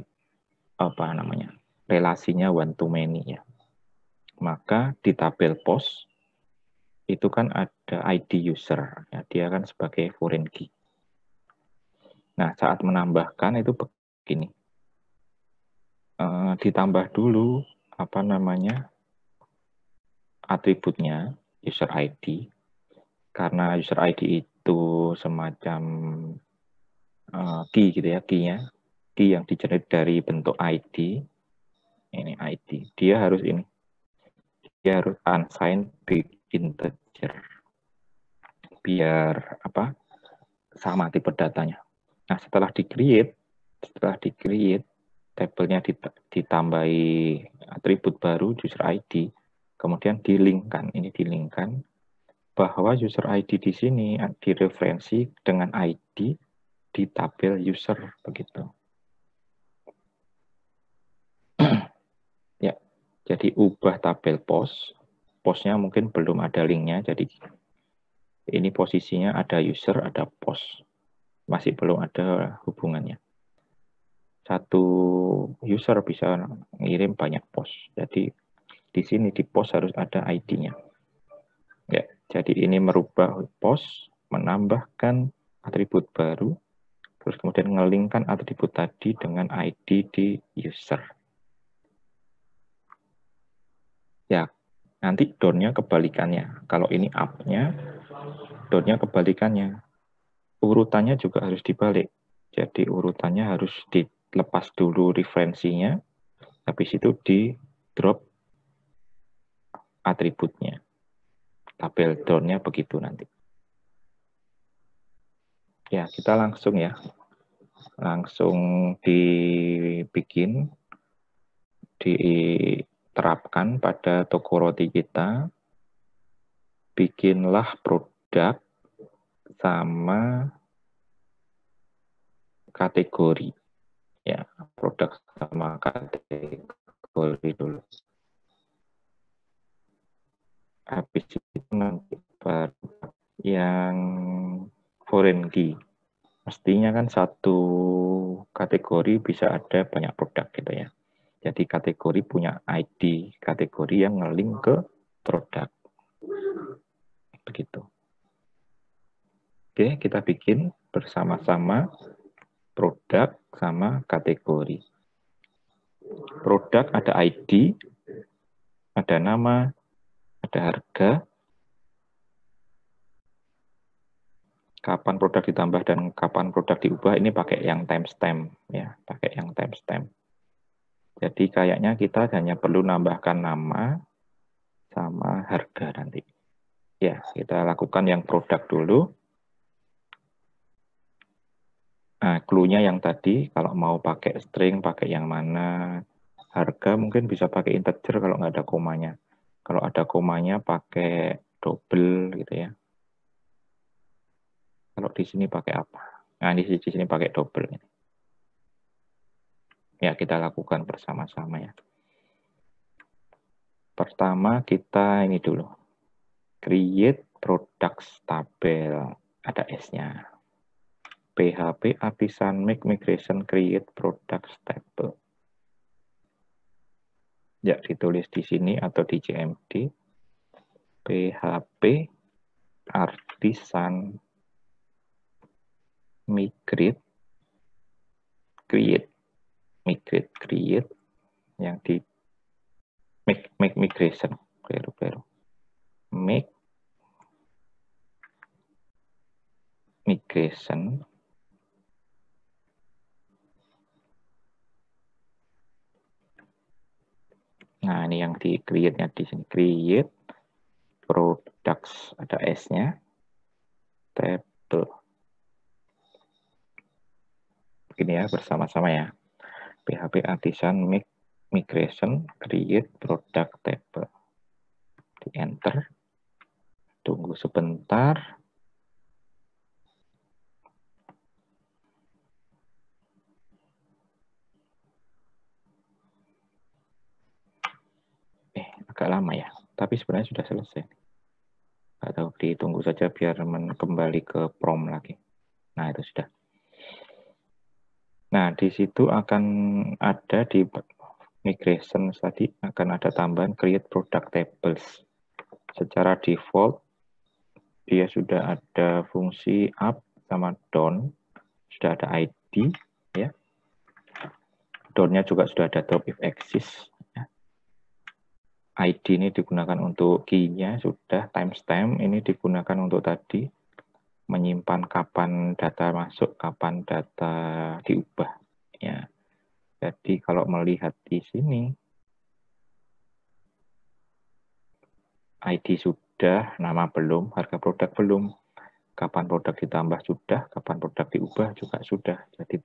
apa namanya? Relasinya one to many ya. Maka di tabel pos itu kan ada ID user. Ya, dia kan sebagai foreign key. Nah, saat menambahkan itu begini. Ditambah dulu apa namanya atributnya user ID, karena user ID itu semacam key gitu ya, key yang digenerate dari bentuk ID. Ini ID, dia harus unsigned big integer biar apa sama tipe datanya. Nah, setelah di create tabelnya ditambahi atribut baru user ID, kemudian dilingkan bahwa user ID di sini direferensi dengan ID di tabel user begitu. Ya, jadi ubah tabel posnya mungkin belum ada linknya, jadi ini posisinya ada user, ada post. Masih belum ada hubungannya. Satu user bisa ngirim banyak post. Jadi di sini di post harus ada ID-nya. Ya, jadi ini merubah post, menambahkan atribut baru, terus kemudian ngelingkan atribut tadi dengan ID di user. Ya, nanti down-nya kebalikannya. Kalau ini up-nya, down-nya kebalikannya. Urutannya juga harus dibalik. Jadi urutannya harus dilepas dulu referensinya, habis itu di drop atributnya. Tabel down-nya begitu nanti. Ya, kita langsung ya. Langsung dibikin, diterapkan pada toko roti kita. Bikinlah produk sama kategori. Ya, produk sama kategori dulu. Habis itu nanti baru yang foreign key. Mestinya kan satu kategori bisa ada banyak produk gitu ya. Jadi kategori punya ID kategori yang nge-link ke produk. Begitu. Oke, kita bikin bersama-sama produk sama kategori. Produk ada ID, ada nama, ada harga, kapan produk ditambah dan kapan produk diubah, ini pakai yang timestamp ya, pakai yang timestamp. Jadi kayaknya kita hanya perlu nambahkan nama sama harga nanti. Ya, kita lakukan yang produk dulu. Nah, clue-nya yang tadi, kalau mau pakai string, pakai yang mana, harga mungkin bisa pakai integer kalau nggak ada komanya. Kalau ada komanya pakai double gitu ya. Kalau di sini pakai apa? Nah, di sini pakai double. Ya, kita lakukan bersama-sama ya. Pertama kita ini dulu. Create products tabel. Ada S-nya. PHP Artisan Make Migration Create Products Table. Ya, ditulis di sini atau di JMD. PHP Artisan Migrate Create yang di make migration. Make migration Nah, ini yang di create-nya di sini. Create products, ada S-nya. Table. Begini ya, bersama-sama ya. PHP Artisan Make Migration Create Product Table. Di enter. Tunggu sebentar. Agak lama ya, tapi sebenarnya sudah selesai. Atau ditunggu saja biar kembali ke prom lagi. Nah, itu sudah. Nah, di situ akan ada di migration tadi akan ada tambahan create product tables. Secara default dia sudah ada fungsi up sama down, sudah ada ID ya. Down-nya juga sudah ada drop if exists. ID ini digunakan untuk key-nya, sudah timestamp ini digunakan untuk tadi menyimpan kapan data masuk, kapan data diubah ya. Jadi kalau melihat di sini ID sudah, nama belum, harga produk belum, kapan produk ditambah sudah, kapan produk diubah juga sudah. Jadi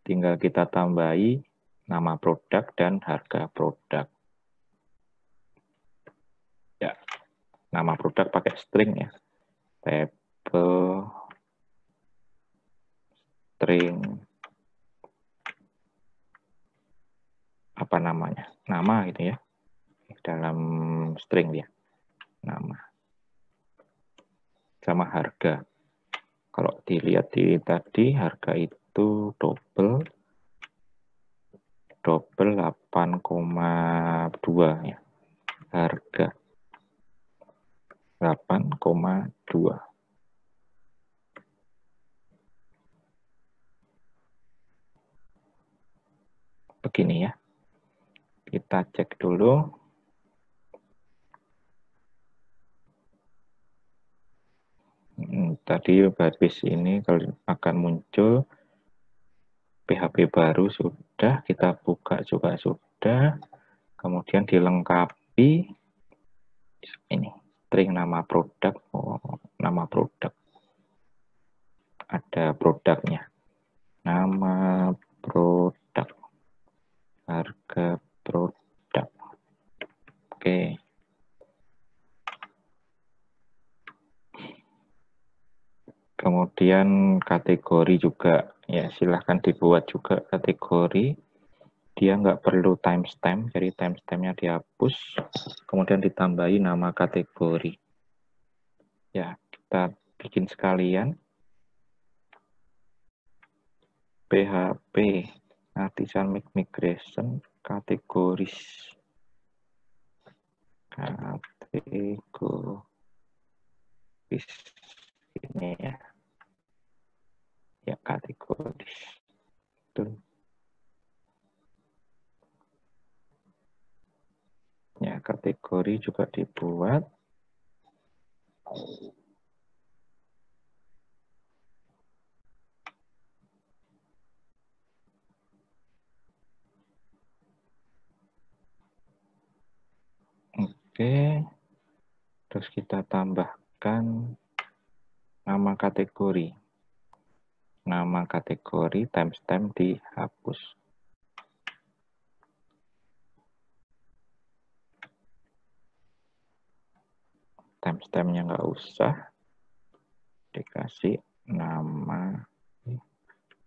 tinggal kita tambahi nama produk dan harga produk. Ya, nama produk pakai string ya. Table string apa namanya? Nama gitu ya. Dalam string dia. Nama. Sama harga. Kalau dilihat di tadi harga itu double 8,2 ya. Harga 8,2. Begini ya. Kita cek dulu. Tadi baris ini kalau akan muncul PHP baru sudah, kita buka juga sudah. Kemudian dilengkapi ini string nama produk, nama produk. Ada produknya. Nama produk. Harga produk. Oke. Kemudian kategori juga ya silahkan dibuat juga kategori. Dia nggak perlu timestamp, jadi timestampnya dihapus. Kemudian ditambahi nama kategori. Ya, kita bikin sekalian. PHP Artisan Make Migration kategoris. Kategoris ini ya. Ya, kategoris. Tuh. Ya, kategori juga dibuat. Oke, terus kita tambahkan nama kategori. Nama kategori timestamp dihapus. Timestamp-nya nggak usah. Dikasih nama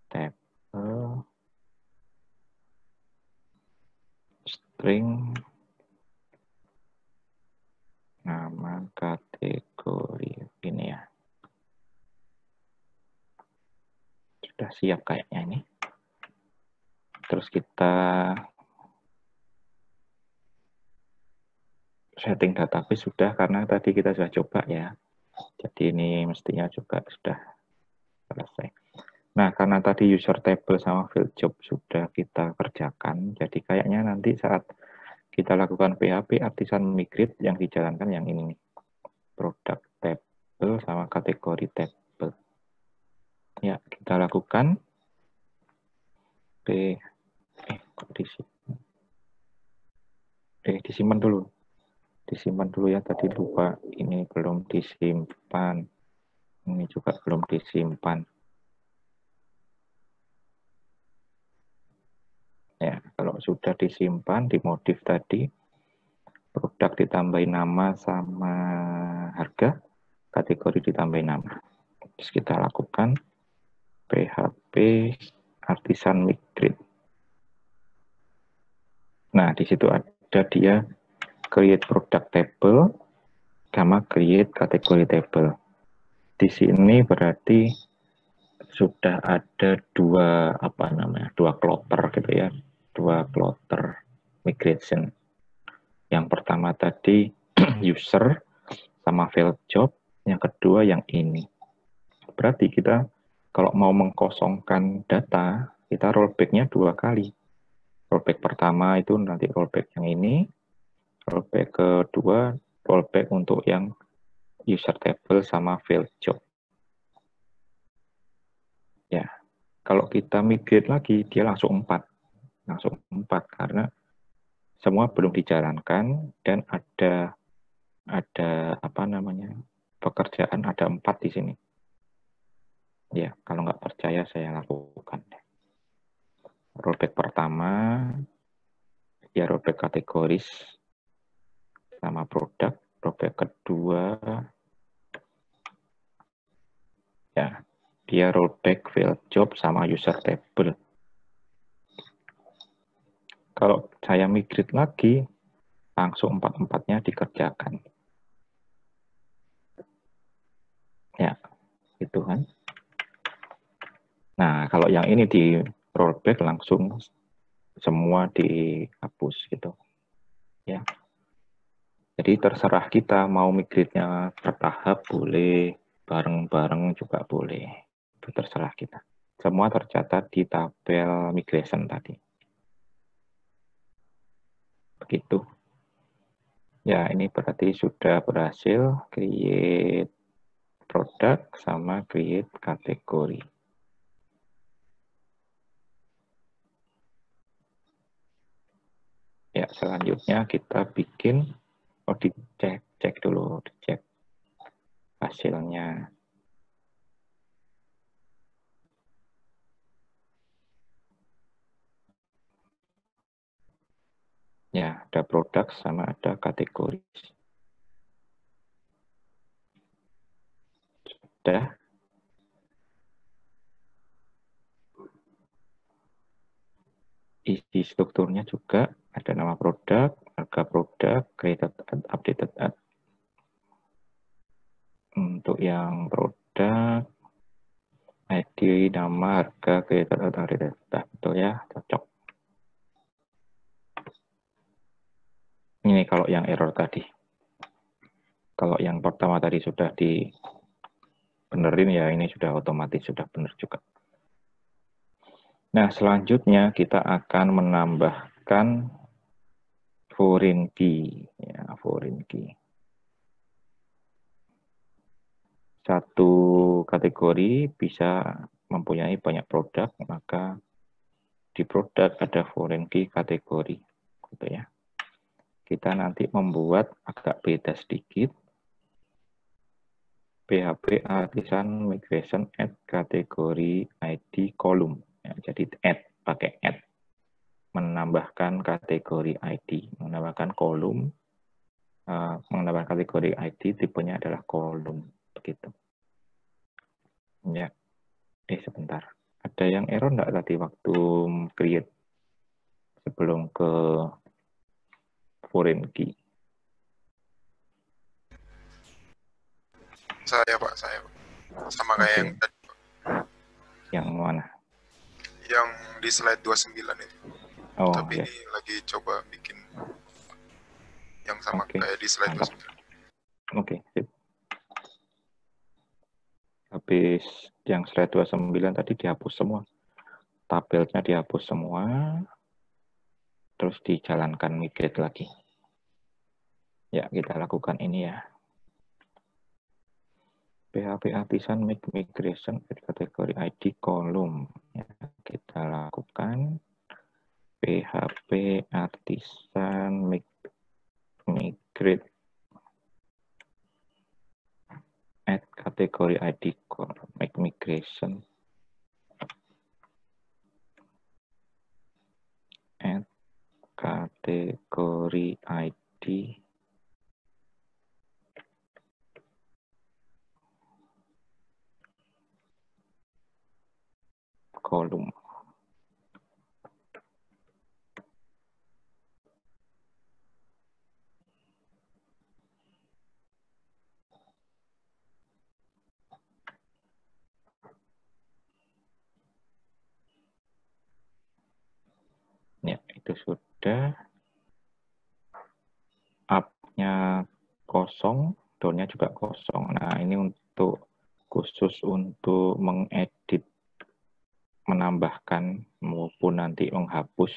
table string nama kategori ini ya. Sudah siap kayaknya ini. Terus kita setting database sudah, karena tadi kita sudah coba ya. Jadi ini mestinya juga sudah selesai. Nah, karena tadi user table sama field job sudah kita kerjakan, jadi kayaknya nanti saat kita lakukan PHP artisan migrate yang dijalankan yang ini nih. Product table sama kategori table. Ya, kita lakukan. Disimpan dulu. Disimpan dulu ya, tadi lupa. Ini belum disimpan. Ini juga belum disimpan. Ya, kalau sudah disimpan, dimodif tadi, produk ditambahin nama sama harga, kategori ditambahin nama. Terus kita lakukan PHP artisan migrate. Nah, di situ ada dia create product table sama create kategori table. Di sini berarti sudah ada dua kloter gitu ya, dua kloter migration. Yang pertama tadi user sama field job, yang kedua yang ini. Berarti kita kalau mau mengkosongkan data, kita rollback-nya 2 kali. Rollback pertama itu nanti rollback yang ini, rollback kedua rollback untuk yang user table sama field job. Ya, kalau kita migrate lagi, dia langsung 4. Langsung 4 karena semua belum dijalankan dan ada pekerjaan ada 4 di sini. Ya, kalau nggak percaya saya lakukan. Rollback pertama, ya rollback kategoris sama produk. Rollback kedua, ya dia rollback field job sama user table. Kalau saya migrate lagi, langsung 4-4-nya dikerjakan. Ya, itu kan. Nah, kalau yang ini di rollback langsung semua dihapus gitu. Ya. Jadi terserah kita mau migrate-nya bertahap boleh, bareng-bareng juga boleh. Itu terserah kita. Semua tercatat di tabel migration tadi. Begitu. Ya, ini berarti sudah berhasil create produk sama create kategori. Ya, selanjutnya kita bikin, cek dulu, dicek hasilnya. Ya, ada produk sama ada kategori. Sudah. Isi strukturnya juga ada nama produk, harga produk, created, updated. Untuk yang produk, ID, nama, harga, created, updated. Betul ya, cocok. Ini kalau yang error tadi. Kalau yang pertama tadi sudah dibenerin ya, ini sudah otomatis sudah benar juga. Nah, selanjutnya kita akan menambahkan foreign key. Ya, foreign key. Satu kategori bisa mempunyai banyak produk, maka di produk ada foreign key kategori. Gitu ya. Kita nanti membuat agak beda sedikit. PHP artisan migration add kategori ID column. Ya, jadi add, pakai add. Menambahkan kategori ID, menambahkan kolom menambah kategori ID, tipenya adalah kolom, begitu. Ya, sebentar. Ada yang error enggak tadi waktu create sebelum ke foreign key? Saya Pak. Sama kayak yang tadi. Yang mana? Yang di slide 29 itu. Oh, tapi yes. ini lagi coba bikin yang sama kayak di slide mantap. 29. Sip. Habis yang slide 29 tadi dihapus semua. Tabelnya dihapus semua. Terus dijalankan migrate lagi. Ya, kita lakukan ini ya. PHP Artisan make migration at kategori ID kolom. Ya, kita lakukan PHP Artisan make migrate at kategori ID kolom. Make migration at kategori ID kolom. Ya, itu sudah. Up-nya kosong, down-nya juga kosong. Nah, ini untuk khusus untuk mengedit, menambahkan maupun nanti menghapus,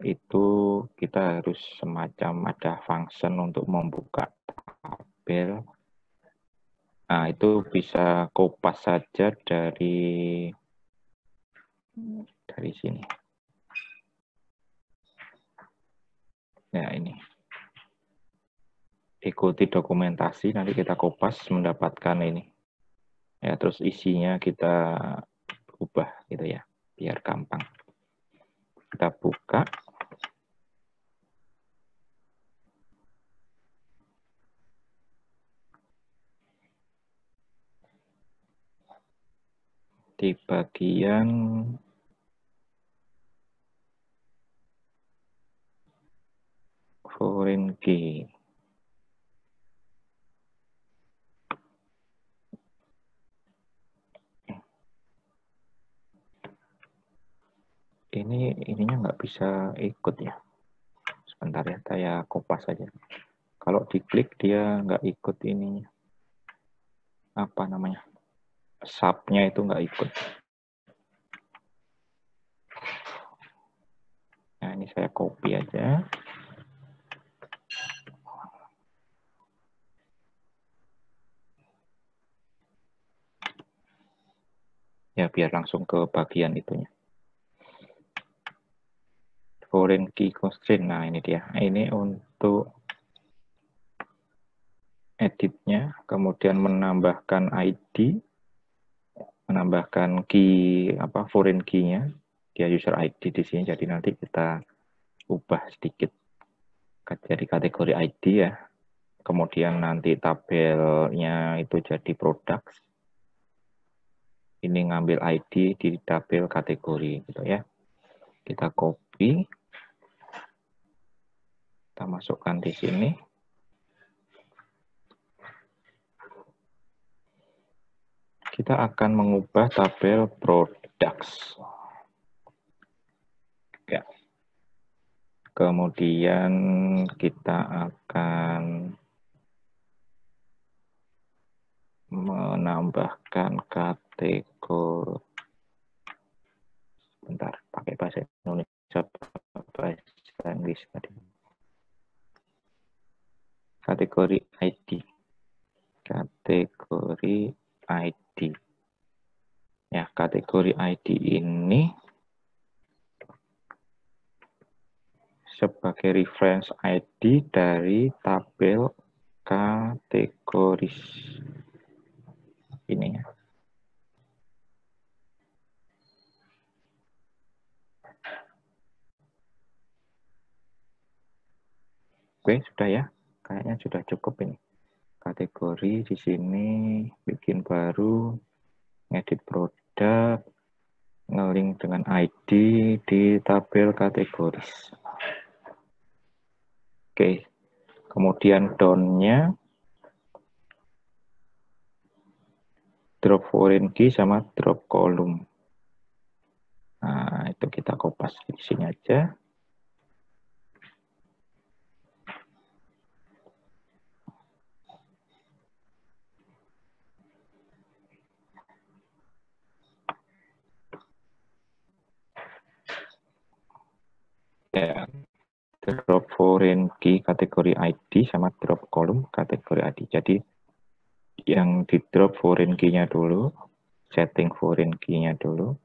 itu kita harus semacam ada function untuk membuka tabel. Nah, itu bisa kopas saja dari sini. Ya, ini. Ikuti dokumentasi, nanti kita kopas mendapatkan ini. Ya, terus isinya kita ubah gitu ya, biar gampang. Kita buka. Di bagian foreign key. Ininya nggak bisa ikut ya. Sebentar ya, saya kopas saja. Kalau diklik dia nggak ikut ininya. Apa namanya? Sub-nya itu nggak ikut. Nah, ini saya copy aja. Ya, biar langsung ke bagian itunya. Foreign key constraint. Nah, ini dia. Ini untuk editnya, kemudian menambahkan ID, menambahkan key foreign key-nya, dia user ID di sini. Jadi nanti kita ubah sedikit jadi kategori ID ya. Kemudian nanti tabelnya itu jadi products. Ini ngambil ID di tabel kategori gitu ya. Kita copy. Kita masukkan di sini. Kita akan mengubah tabel products. Ya. Kemudian kita akan menambahkan kategori. Bentar, pakai bahasa Indonesia, bahasa Inggris tadi. Kategori ID. Kategori ID. Ya, kategori ID ini sebagai reference ID dari tabel kategoris ini ya. Oke, sudah ya. Kayaknya sudah cukup ini. Kategori di sini, bikin baru, ngedit produk, ngelink dengan ID di tabel kategoris. Oke, kemudian down-nya drop foreign key sama drop column. Nah, itu kita kopas di sini aja. Ya, drop foreign key kategori ID sama drop column kategori ID. Jadi yang di drop foreign key-nya dulu, setting foreign key-nya dulu.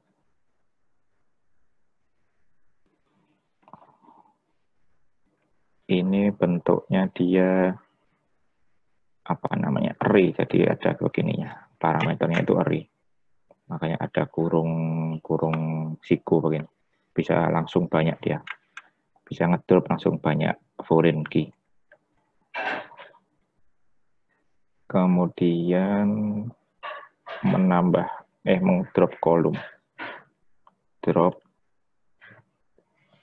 Ini bentuknya dia apa namanya, array, jadi ada begininya, parameternya itu array, makanya ada kurung siku begini, bisa langsung banyak, dia bisa ngedrop langsung banyak foreign key. Kemudian mengdrop kolom, drop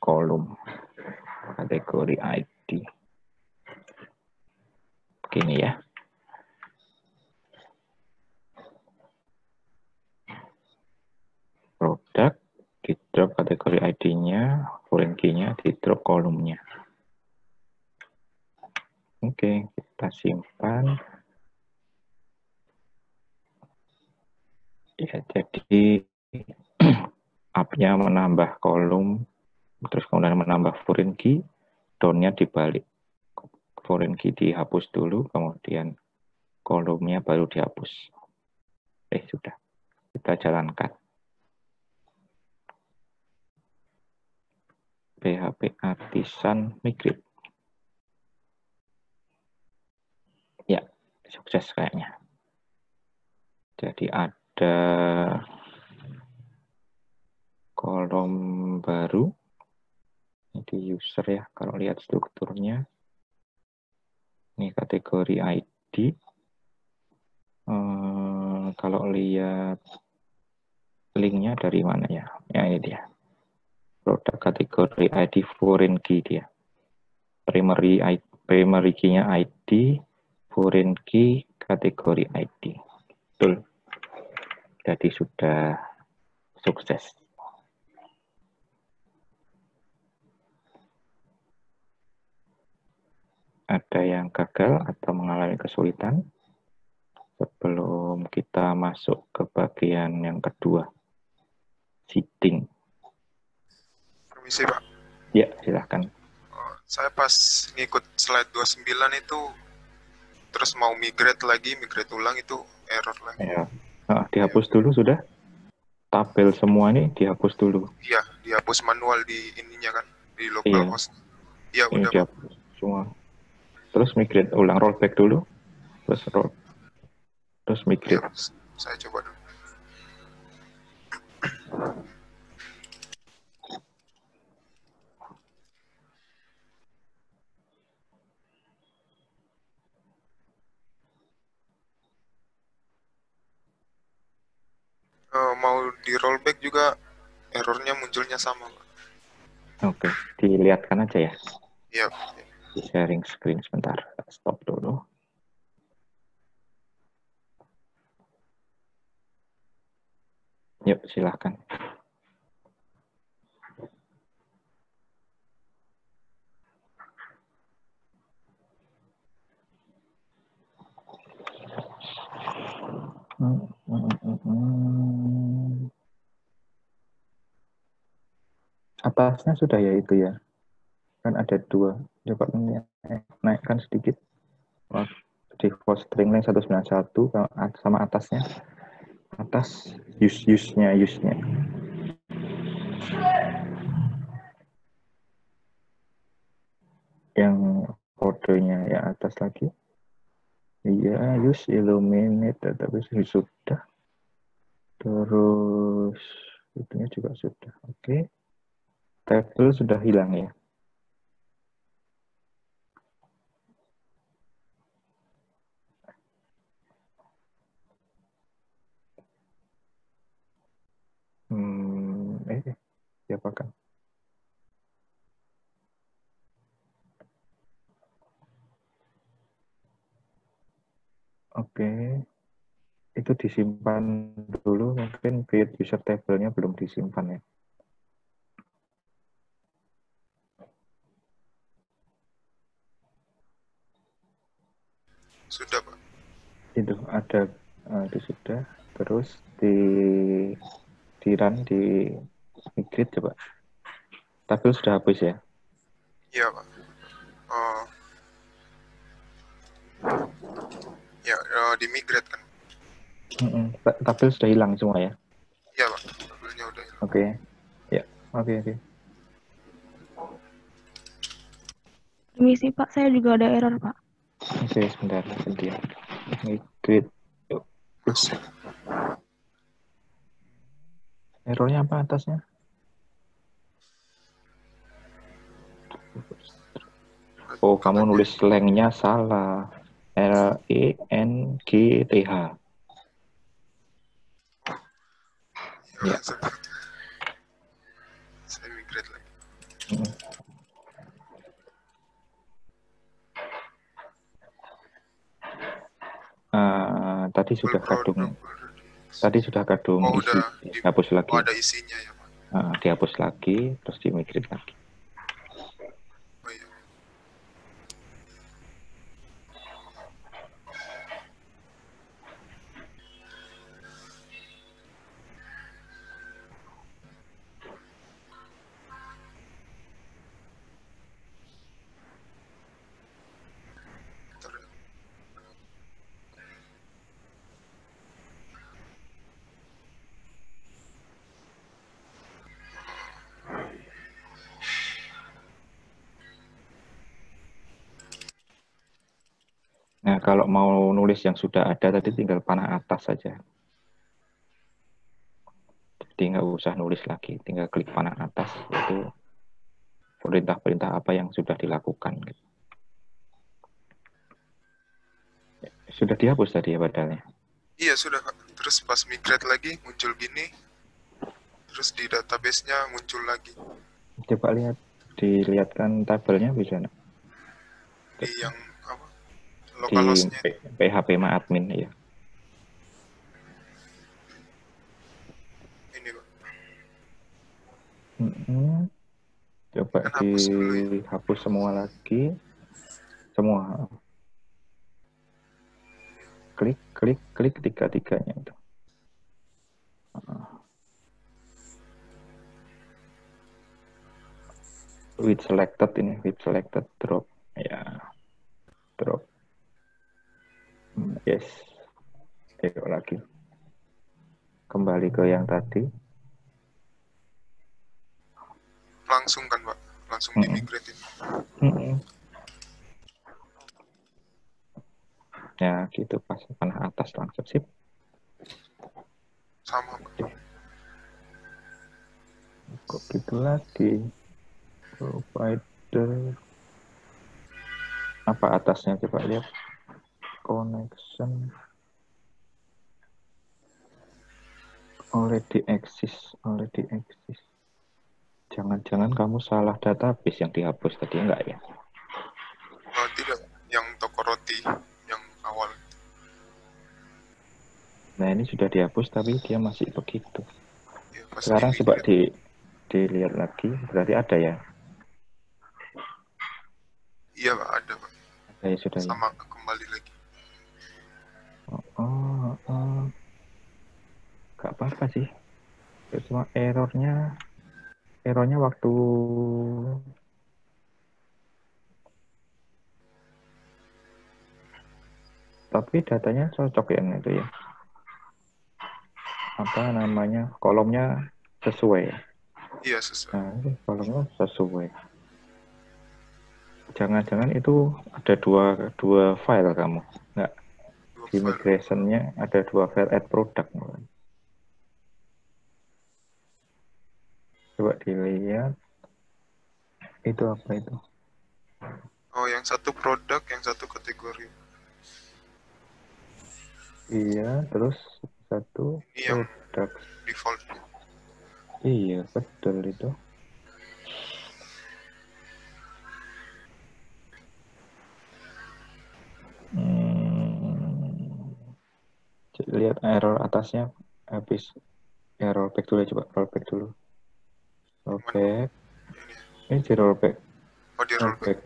kolom kategori ID begini ya. Produk di drop kategori ID-nya, foreign key-nya di drop kolomnya. Oke, kita simpan. Ya, jadi up-nya menambah kolom, terus kemudian menambah foreign key, down-nya dibalik. Foreign key dihapus dulu, kemudian kolomnya baru dihapus. Sudah. Kita jalankan. PHP Artisan Migrate. Ya, sukses kayaknya. Jadi ada kolom baru. Ini user ya, kalau lihat strukturnya. Ini kategori ID. Kalau lihat linknya dari mana ya? Ya ini dia. Produk kategori ID foreign key dia. Primary key-nya ID, foreign key kategori ID. Betul. Jadi sudah sukses. Ada yang gagal atau mengalami kesulitan? Sebelum kita masuk ke bagian yang kedua, seeding. Permisi, Pak. Ya, silahkan. Saya pas ngikut slide 29 itu, terus mau migrate ulang itu error lagi. Ya. Dihapus dulu sudah? Tabel semua ini dihapus dulu. Iya, dihapus manual di ininya kan, di Iya. localhost. Iya, Ini udah, dihapus semua. Terus migrate ulang, rollback dulu. Terus migrate. Iya, saya coba dulu. Mau di rollback juga errornya munculnya sama, Pak. Oke, dilihatkan aja ya. Iya. Di sharing screen sebentar. Stop dulu. Yuk, silahkan. Atasnya sudah ya itu ya. Kan ada dua. Coba naikkan sedikit. Default string length 191 sama atasnya. Atas use-nya. Yang kodenya ya atas lagi. Iya, use illuminate, tapi sudah. Terus itunya juga sudah. Oke. Tabel sudah hilang ya. diapakan. Oke, itu disimpan dulu, mungkin create user table-nya belum disimpan ya. Sudah, Pak. Itu ada, itu sudah, terus di run, di migrate coba. Tabel sudah habis ya? Iya, Pak. Ya, di migrate kan. Tabel sudah hilang semua ya? Iya, Pak. Tabelnya udah hilang. Oke. Ya, oke. Permisi Pak, saya juga ada error Pak. Oke, sebentar. Migrate. Masih. Errornya apa atasnya? Oh, kamu nulis length-nya salah. LENGTH. Ya. Ya. Saya migrate lagi. Tadi sudah kadung. Tadi sudah kadung isi. Dihapus lagi. Oh, ada isinya ya, Pak. Dihapus lagi, terus di migrate lagi. Oh, iya. Nah, kalau mau nulis yang sudah ada tadi tinggal panah atas saja. Jadi nggak usah nulis lagi, tinggal klik panah atas, itu perintah-perintah apa yang sudah dilakukan. Sudah dihapus tadi ya padahal. Iya, sudah, Pak. Terus pas migrate lagi muncul gini. Terus di database-nya muncul lagi. Coba dilihatkan tabelnya bisa nggak? Di yang apa? Di Localhost-nya. PHP admin ya. Ini, Pak. Coba Kan hapus dulu ya. dihapus semua lagi. Semua. Klik tiga-tiganya itu. With selected drop. Ya. Drop. Yes. Ayo lagi. Kembali ke yang tadi. Langsung kan, Pak? Langsung di migrate ini. Ya, gitu pas panah atas langsung sip. Sama, Pak. Kok gitu lagi? Provider. Apa atasnya coba lihat. Connection. Already exist. Jangan-jangan kamu salah database yang dihapus tadi, enggak ya? Oh, tidak. Yang toko roti yang awal. Nah, ini sudah dihapus tapi dia masih begitu. Ya, pas Sekarang di coba migrate. dilihat lagi, berarti ada ya? Iya, Pak, ada, Pak. Ada ya, sudah Sama kembali lagi. Gak apa-apa sih. Cuma errornya waktu tapi datanya cocok yang itu ya. Apa namanya? Kolomnya sesuai. Iya, sesuai. Nah, ini kolomnya sesuai. Jangan-jangan itu ada dua file kamu. Enggak. Di migration-nya ada dua file add product. Coba dilihat. Itu apa itu? Oh, yang satu produk, yang satu kategori. Iya, terus satu Ini yang produk. default. Iya, betul itu. error atasnya habis rollback dulu, coba rollback dulu. Rollback. Ini di rollback. Oh, di rollback.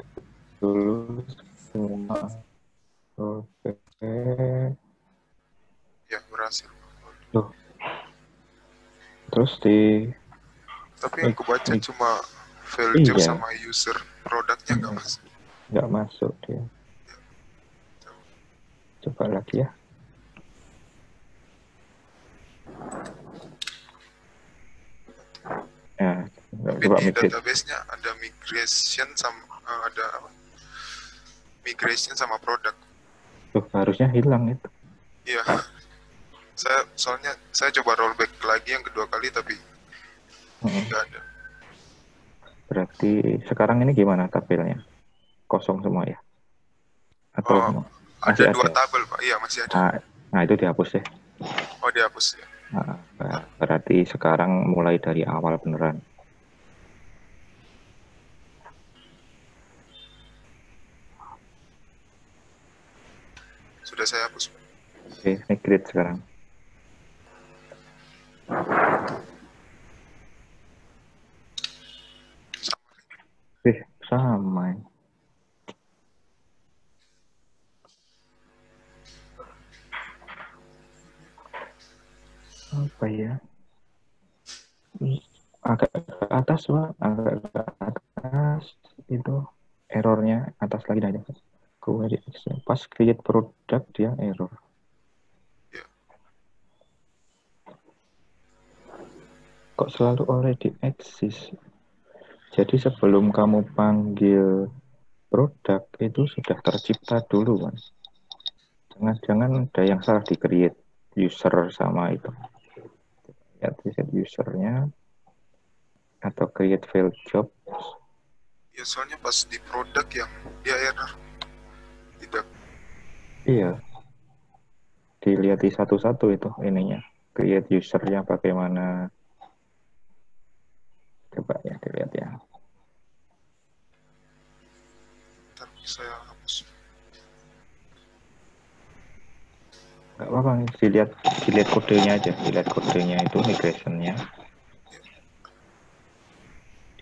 Dulu semua. Rollback. Ya, berhasil. Loh. Terus di... Tapi yang kebaca cuma file job sama user. Produknya nggak masuk. Nggak masuk dia. Coba lagi ya. Ya, tapi coba di database-nya ada migration sama migration sama produk. Tuh, harusnya hilang itu. Iya. Soalnya saya coba rollback lagi yang kedua kali tapi nggak ada. Berarti sekarang ini gimana tabelnya? Kosong semua ya? Atau masih ada 2 tabel, Pak. Iya, masih ada. Nah, itu dihapus ya. Oh, dihapus ya. Nah, berarti sekarang mulai dari awal beneran. Sudah saya hapus. Oke, migrate sekarang. Sama. Apa ya? Agak ke atas, Pak. Agak ke atas. Itu errornya atas lagi aja. Pas create product dia error. Kok selalu already exist? Jadi sebelum kamu panggil produk itu sudah tercipta dulu, kan? Jangan-jangan ada yang salah di create user sama itu. Ya, reset usernya atau create file job. Ya, soalnya pas di produk yang dia error. Tidak. Iya. Dilihat di satu-satu itu ininya. Create usernya bagaimana. Coba ya dilihat ya. Ntar saya hapus. Nggak apa-apa, dilihat kodenya aja. Dilihat kodenya itu migrationnya.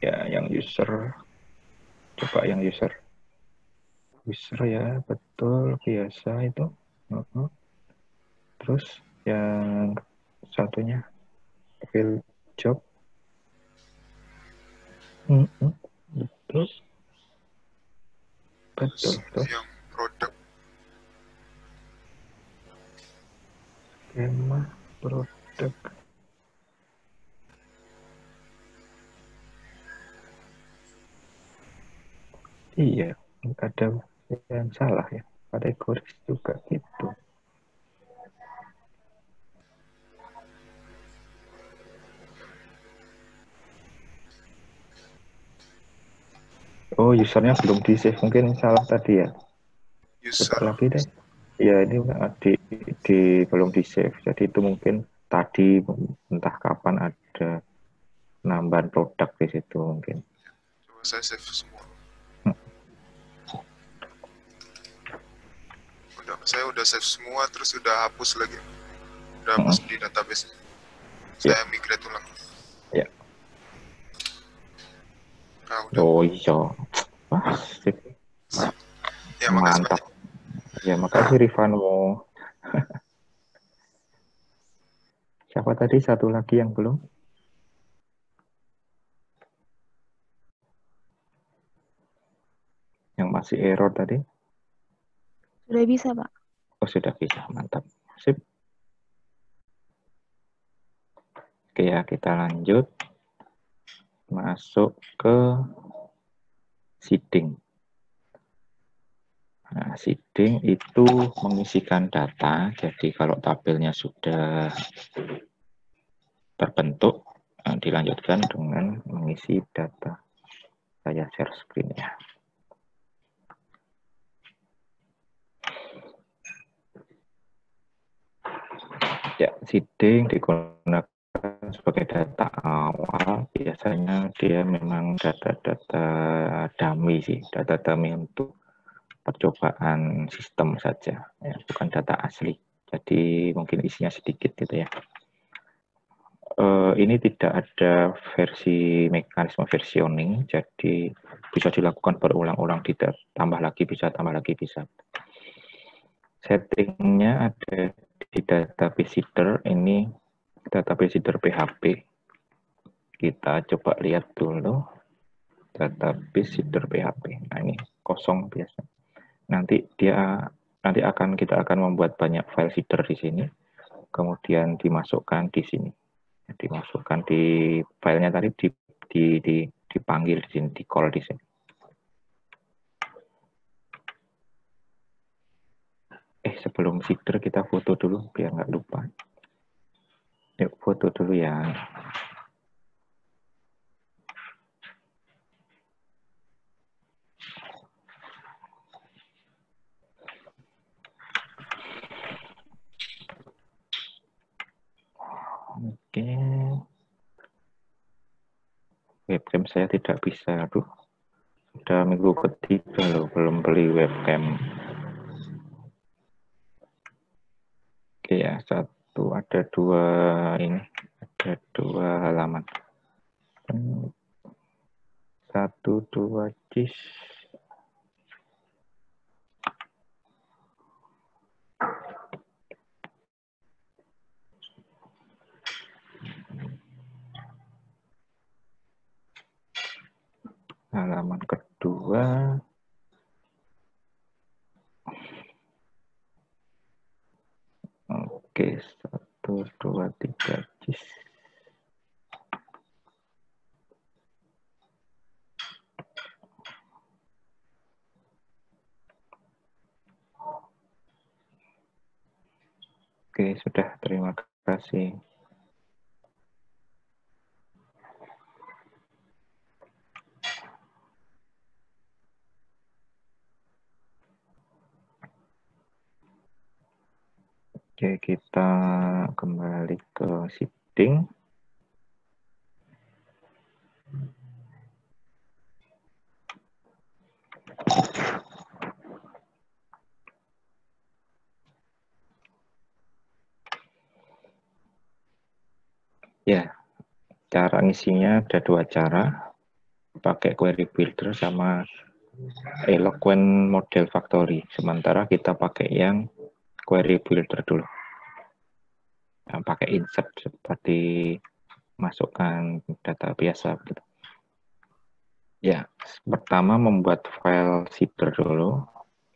Ya, yang user. Coba yang user. User ya, betul. Biasa itu. Terus yang satunya. File job. Betul. Betul. Yang produk. Skema produk. Iya, ada yang salah ya. Kategoris juga gitu. Oh, usernya belum di-save. Mungkin salah tadi ya. Coba lagi deh. Ya, ini belum di-save. Jadi itu mungkin tadi entah kapan ada penambahan produk di situ mungkin. Coba saya save semua. Saya udah save semua, terus udah hapus lagi. Udah hapus di database. Saya migrate ulang. Ya. Nah, udah. Oh iya. Wah, sip. Ya, mantap. Ya, makasih Rifano. Siapa tadi satu lagi yang belum? Yang masih error tadi? Sudah bisa, Pak. Oh, sudah bisa. Mantap. Sip. Oke ya, kita lanjut. Masuk ke seeding. Nah, seeding itu mengisikan data. Jadi kalau tabelnya sudah terbentuk, dilanjutkan dengan mengisi data. Saya share screen ya. Ya, seeding digunakan sebagai data awal. Biasanya dia memang data-data dummy sih, data dummy untuk percobaan sistem saja, ya, bukan data asli. Jadi mungkin isinya sedikit gitu ya. Ini tidak ada mekanisme versioning, jadi bisa dilakukan berulang-ulang, tambah lagi bisa, tambah lagi bisa. Settingnya ada di database header, ini database header PHP. Kita coba lihat dulu database header PHP. Nah, ini kosong biasa. Nanti kita akan membuat banyak file header di sini, kemudian dimasukkan di sini. Dimasukkan di filenya tadi dipanggil di sini, di call di sini. Sebelum header kita foto dulu biar nggak lupa. Yuk foto dulu ya. Oke. Webcam saya tidak bisa. Aduh. Sudah minggu ketiga loh, belum beli webcam. Oke ya, ada dua halaman. 1, 2 JIS. Halaman kedua. Oke, 1, 2, 3 JIS. Oke, sudah. Terima kasih. Oke, kita kembali ke seeding. Ya, cara ngisinya ada dua cara. Pakai query builder sama Eloquent Model Factory. Sementara kita pakai yang query builder dulu. Nah, pakai insert seperti masukkan data biasa. Gitu. Ya, pertama membuat file seeder dulu.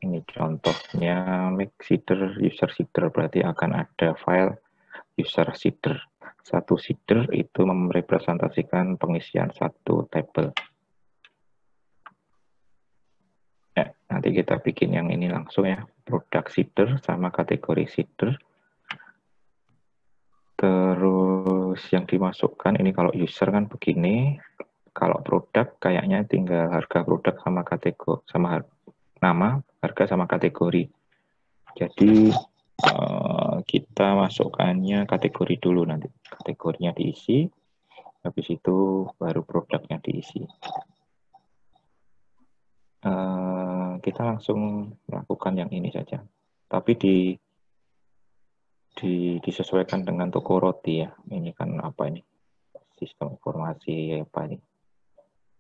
Ini contohnya make seeder, user seeder, berarti akan ada file user seeder. Satu seeder itu merepresentasikan pengisian satu table. Ya, nanti kita bikin yang ini langsung ya, product seeder sama kategori seeder. Terus yang dimasukkan ini kalau user kan begini, kalau produk kayaknya tinggal harga produk sama kategori, sama nama, harga sama kategori. Jadi kita masukkannya kategori dulu nanti, kategorinya diisi, habis itu baru produknya diisi. Kita langsung melakukan yang ini saja, tapi disesuaikan dengan toko roti ya. Ini kan apa ini? Sistem informasi apa ini?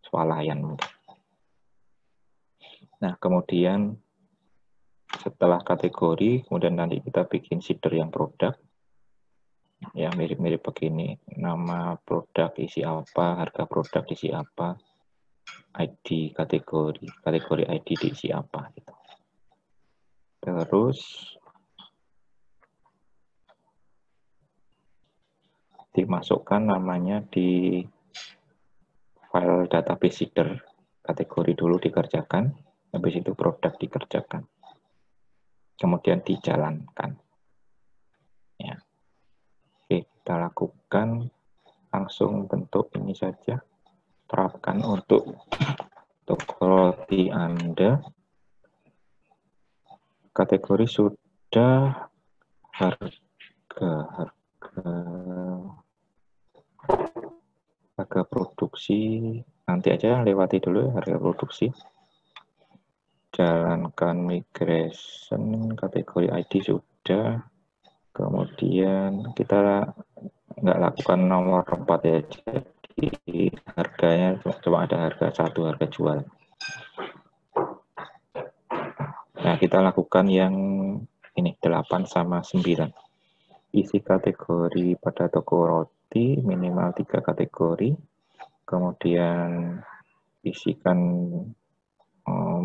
Swalayan mungkin. Nah, kemudian setelah kategori, kemudian nanti kita bikin seeder yang produk. Ya, mirip-mirip begini. Nama produk isi apa, harga produk isi apa, ID kategori ID diisi apa gitu. Terus dimasukkan namanya di file database header, kategori dulu dikerjakan, habis itu produk dikerjakan, kemudian dijalankan. Ya. Oke, kita lakukan langsung bentuk ini saja, terapkan untuk roti Anda. Kategori sudah, harga produksi nanti aja, lewati dulu harga produksi. Jalankan migration, kategori ID sudah, Kemudian kita nggak lakukan nomor 4 ya, jadi harganya cuma ada harga 1, harga jual. Nah, kita lakukan yang ini 8 sama 9. Isi kategori pada toko roti minimal 3 kategori. Kemudian isikan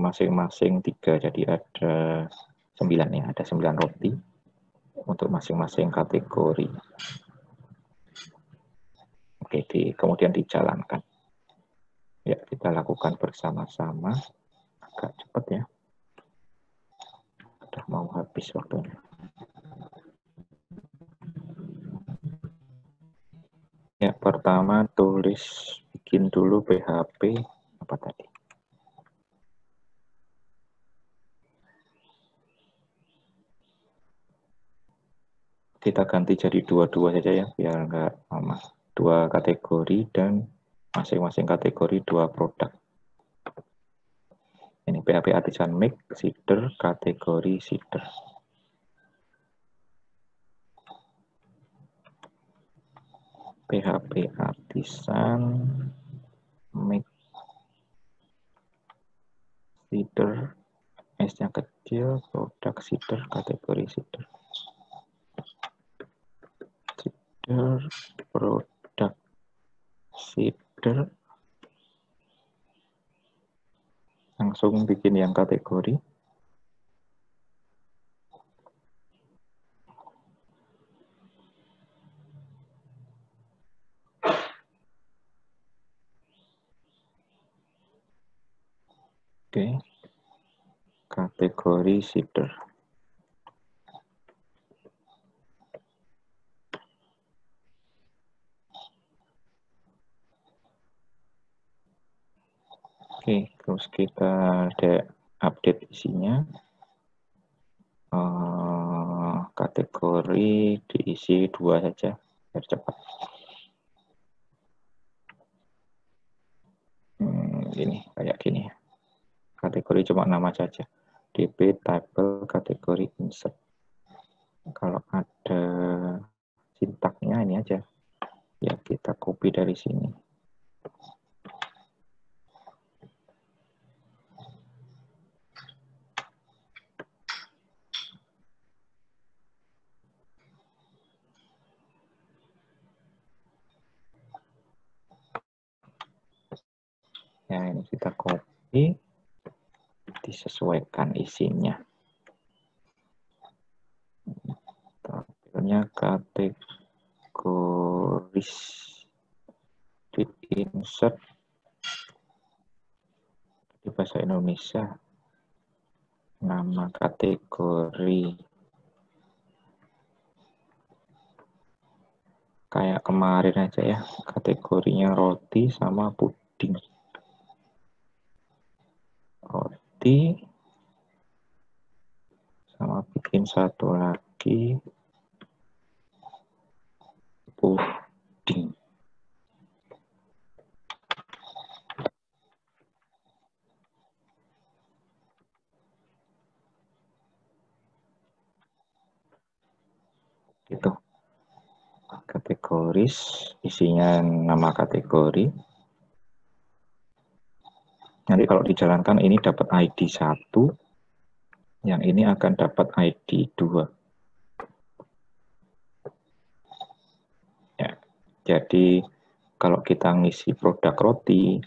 masing-masing 3, jadi ada 9 ya, ada 9 roti untuk masing-masing kategori. Oke, kemudian dijalankan. Ya, kita lakukan bersama-sama. Agak cepat ya. Udah mau habis waktunya. Ya, pertama bikin dulu PHP apa tadi? Kita ganti jadi 2-2 saja ya, biar enggak lama. 2 kategori dan masing-masing kategori 2 produk. Ini PHP Artisan Make Cider kategori cider. PHP Artisan Make Cider, S-nya kecil, produk cider kategori cider. Cider, produk cider. Langsung bikin yang kategori. Oke. Kategori cider. Oke, terus kita ada update isinya. Kategori diisi 2 saja, biar cepat. Gini, kayak gini. Kategori cuma nama saja. DP table kategori insert. Kalau ada sintaknya ini aja. Ya, kita copy dari sini. Ya, ini kita copy, disesuaikan isinya. Tabelnya kategoris, di insert di bahasa Indonesia, nama kategori kayak kemarin aja ya, kategorinya roti sama puding. Roti sama bikin satu lagi puding. Gitu. Kategoris, isinya nama kategori. Nanti kalau dijalankan ini dapat ID 1, yang ini akan dapat ID 2. Ya, jadi kalau kita ngisi produk roti,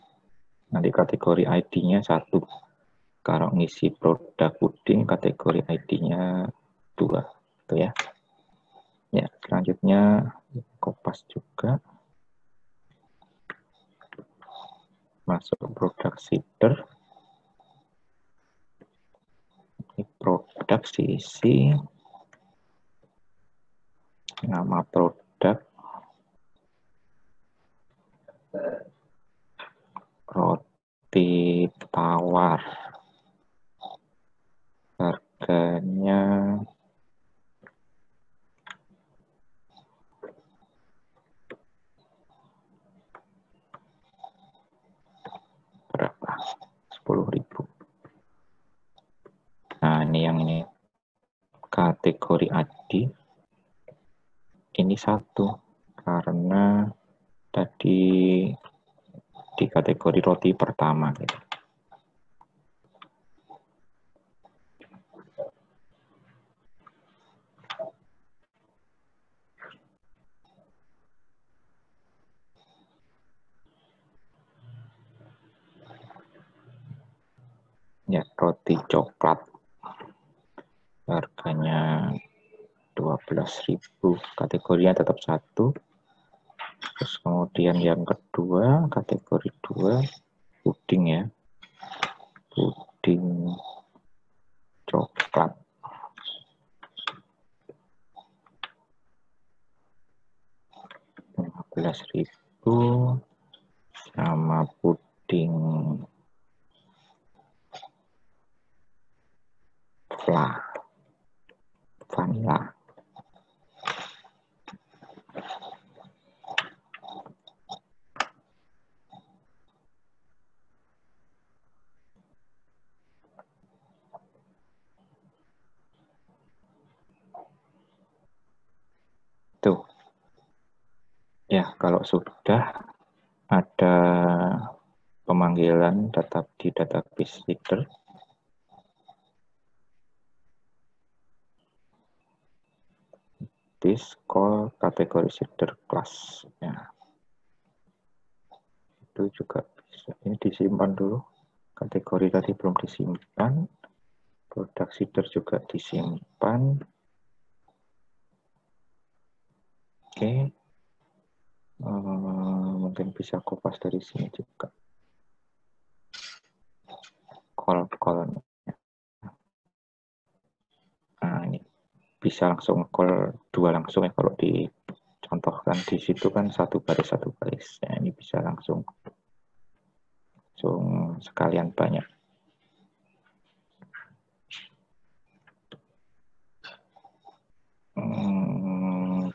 nanti kategori ID-nya 1. Kalau ngisi produk puding, kategori ID-nya 2. Itu ya. Ya, selanjutnya kopas juga. Masuk produk cider. Ini produk diisi nama produk roti tawar, harganya berapa? 10.000. Nah, ini yang ini kategori ID. ini 1 karena tadi di kategori roti pertama gitu. Ya, roti coklat harganya 12.000, kategorinya tetap 1. Terus kemudian yang kedua, kategori 2, puding ya. Puding coklat. Rp15.000 sama puding vanilla. Tuh. Ya, kalau sudah ada pemanggilan tetap di database leader. This call kategori seeder class. Ya. Itu juga bisa. Ini disimpan dulu. Kategori tadi belum disimpan. Produk seeder juga disimpan. Oke. Mungkin bisa kopas dari sini juga. Call-call. Nah, ini bisa langsung call 2 langsung ya, kalau dicontohkan di situ kan 1 baris. Ya, ini bisa langsung sekalian banyak.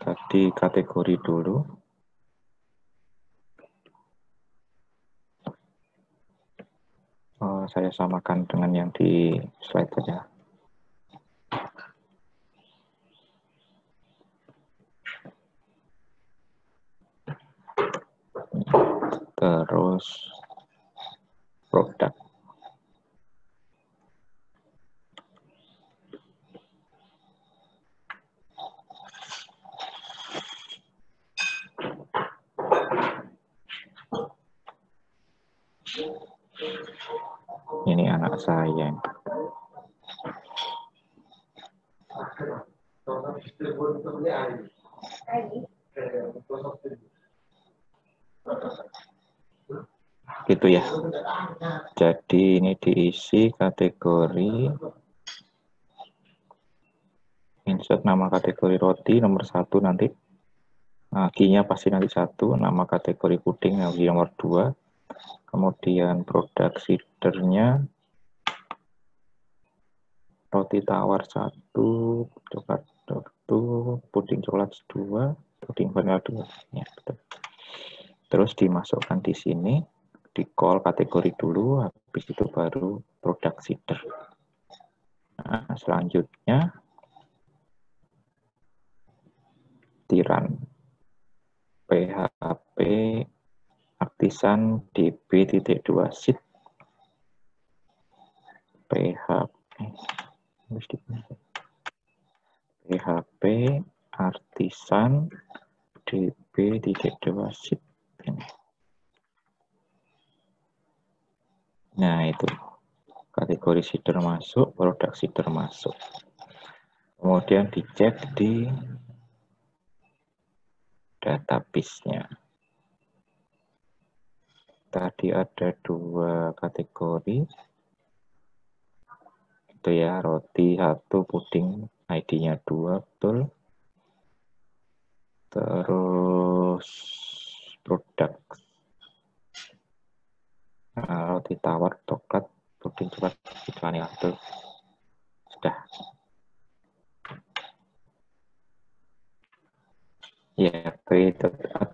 Tadi kategori dulu. Saya samakan dengan yang di slide saja. Terus produk. Ini anak saya. Gitu ya. Jadi ini diisi kategori insert nama kategori roti nomor 1 nanti. Key-nya pasti nanti 1, nama kategori puding nomor 2. Kemudian produk seedernya roti tawar 1, coklat 1, puding coklat 2, puding vanilla 2. Ya, betul. Terus dimasukkan di sini, di call kategori dulu, habis itu baru produk seeder. Nah, selanjutnya tiran PHP artisan db.2 seed PHP artisan db.2 seed. Nah, itu kategori seeder masuk, produk seeder masuk. Kemudian dicek di database-nya. Tadi ada 2 kategori. Itu ya, roti 1, puding ID-nya 2, betul. Terus produk. Roti tawar, coklat, puding coklat, vanilla, betul. Sudah. Ya,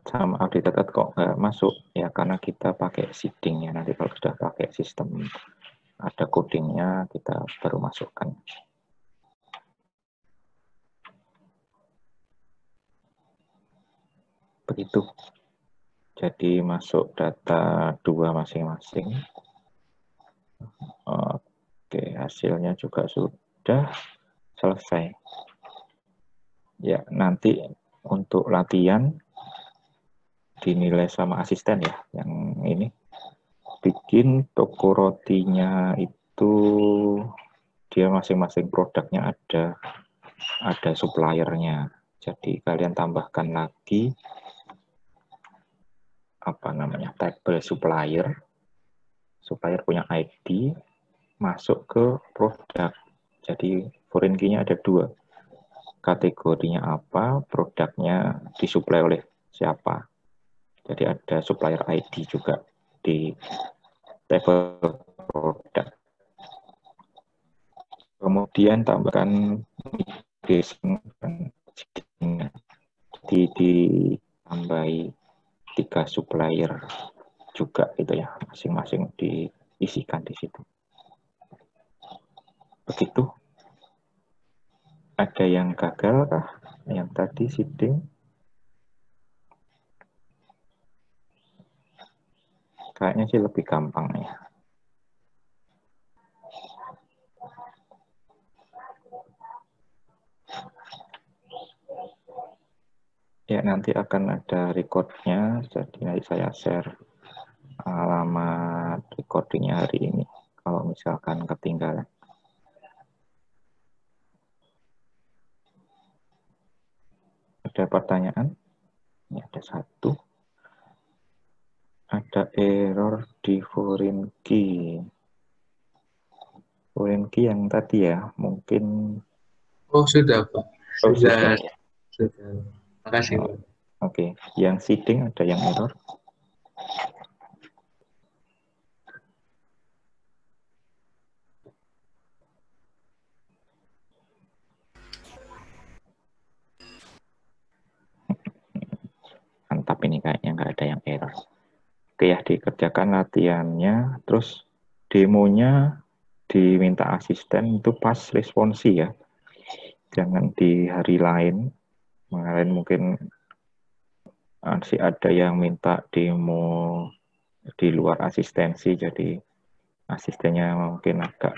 sama update kok nggak masuk ya, karena kita pakai seeding ya. Nanti kalau sudah pakai sistem ada codingnya, kita baru masukkan. Begitu. Jadi masuk data 2 masing-masing. Oke, hasilnya juga sudah selesai. Ya, nanti untuk latihan dinilai sama asisten ya. Yang ini bikin toko rotinya itu dia masing-masing produknya ada suppliernya. Jadi kalian tambahkan lagi apa namanya tabel supplier. Supplier punya ID masuk ke produk. Jadi foreign key-nya ada 2. Kategorinya apa, produknya disuplai oleh siapa. Jadi ada supplier ID juga di tabel produk. Kemudian tambahkan migration ditambahi 3 supplier juga itu ya, masing-masing diisikan di situ. Begitu. Ada yang gagal kah? Yang tadi seeding? Kayaknya sih lebih gampang ya. Ya, nanti akan ada recordnya, jadi nanti saya share alamat recordingnya hari ini, kalau misalkan ketinggalan. Ada pertanyaan? Ini ada 1. Ada error di foreign key. Foreign key yang tadi ya, mungkin... Oh, sudah, Pak. Oh, sudah. Sudah. Makasih, Pak. Oke, yang seeding ada yang error? Mantap, ini kayaknya nggak ada yang error. Oke ya, dikerjakan latihannya, terus demonya diminta asisten itu pas responsi ya. Jangan di hari lain. Kemarin mungkin masih ada yang minta demo di luar asistensi, jadi asistennya mungkin agak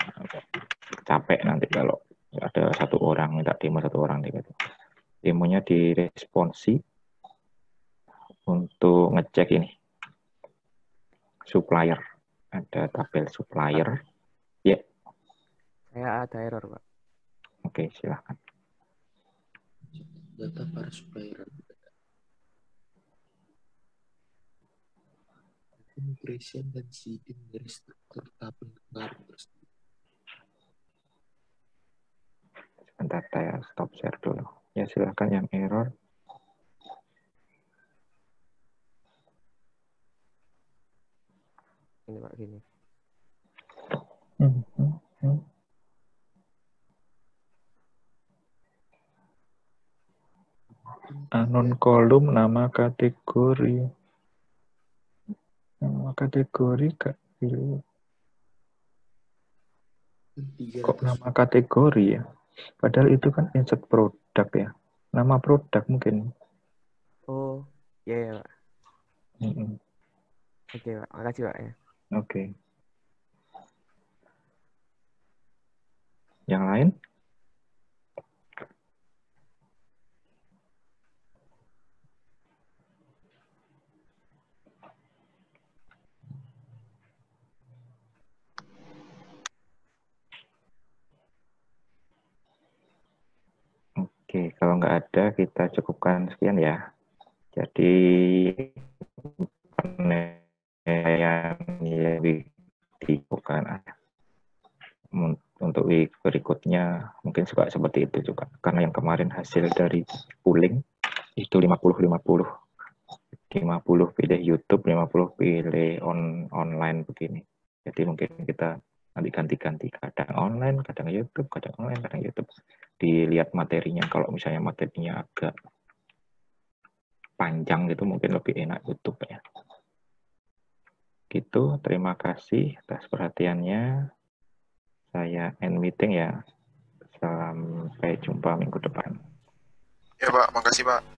capek nanti kalau ada 1 orang minta demo 1 orang gitu. Demonya diresponsi untuk ngecek ini supplier, ada tabel supplier ya. Saya ada error, Pak. Oke, silahkan. Data para supplier, migration dan seeding dari struktur tabel kemarin tersebut. Sebentar, saya stop share dulu. Ya, silahkan yang error. Ini Pak, gini. Anon kolom nama kategori. Nama kategori Kak. Kok nama kategori ya? Padahal itu kan insert produk ya. Nama produk mungkin. Oh, iya ya, Pak. Oke, Pak. Makasih, Pak ya. Oke. Yang lain? Oke, kalau nggak ada kita cukupkan sekian ya. Jadi penilaian yang bukan untuk week berikutnya mungkin juga seperti itu juga, karena yang kemarin hasil dari pooling itu 50-50, 50 pilih YouTube, 50 pilih online begini. Jadi mungkin kita nanti ganti-ganti, kadang online, kadang YouTube, kadang online, kadang YouTube. Dilihat materinya, kalau misalnya materinya agak panjang gitu mungkin lebih enak YouTube ya. Gitu, terima kasih atas perhatiannya. Saya end meeting ya. Sampai jumpa minggu depan. Ya Pak, makasih Pak.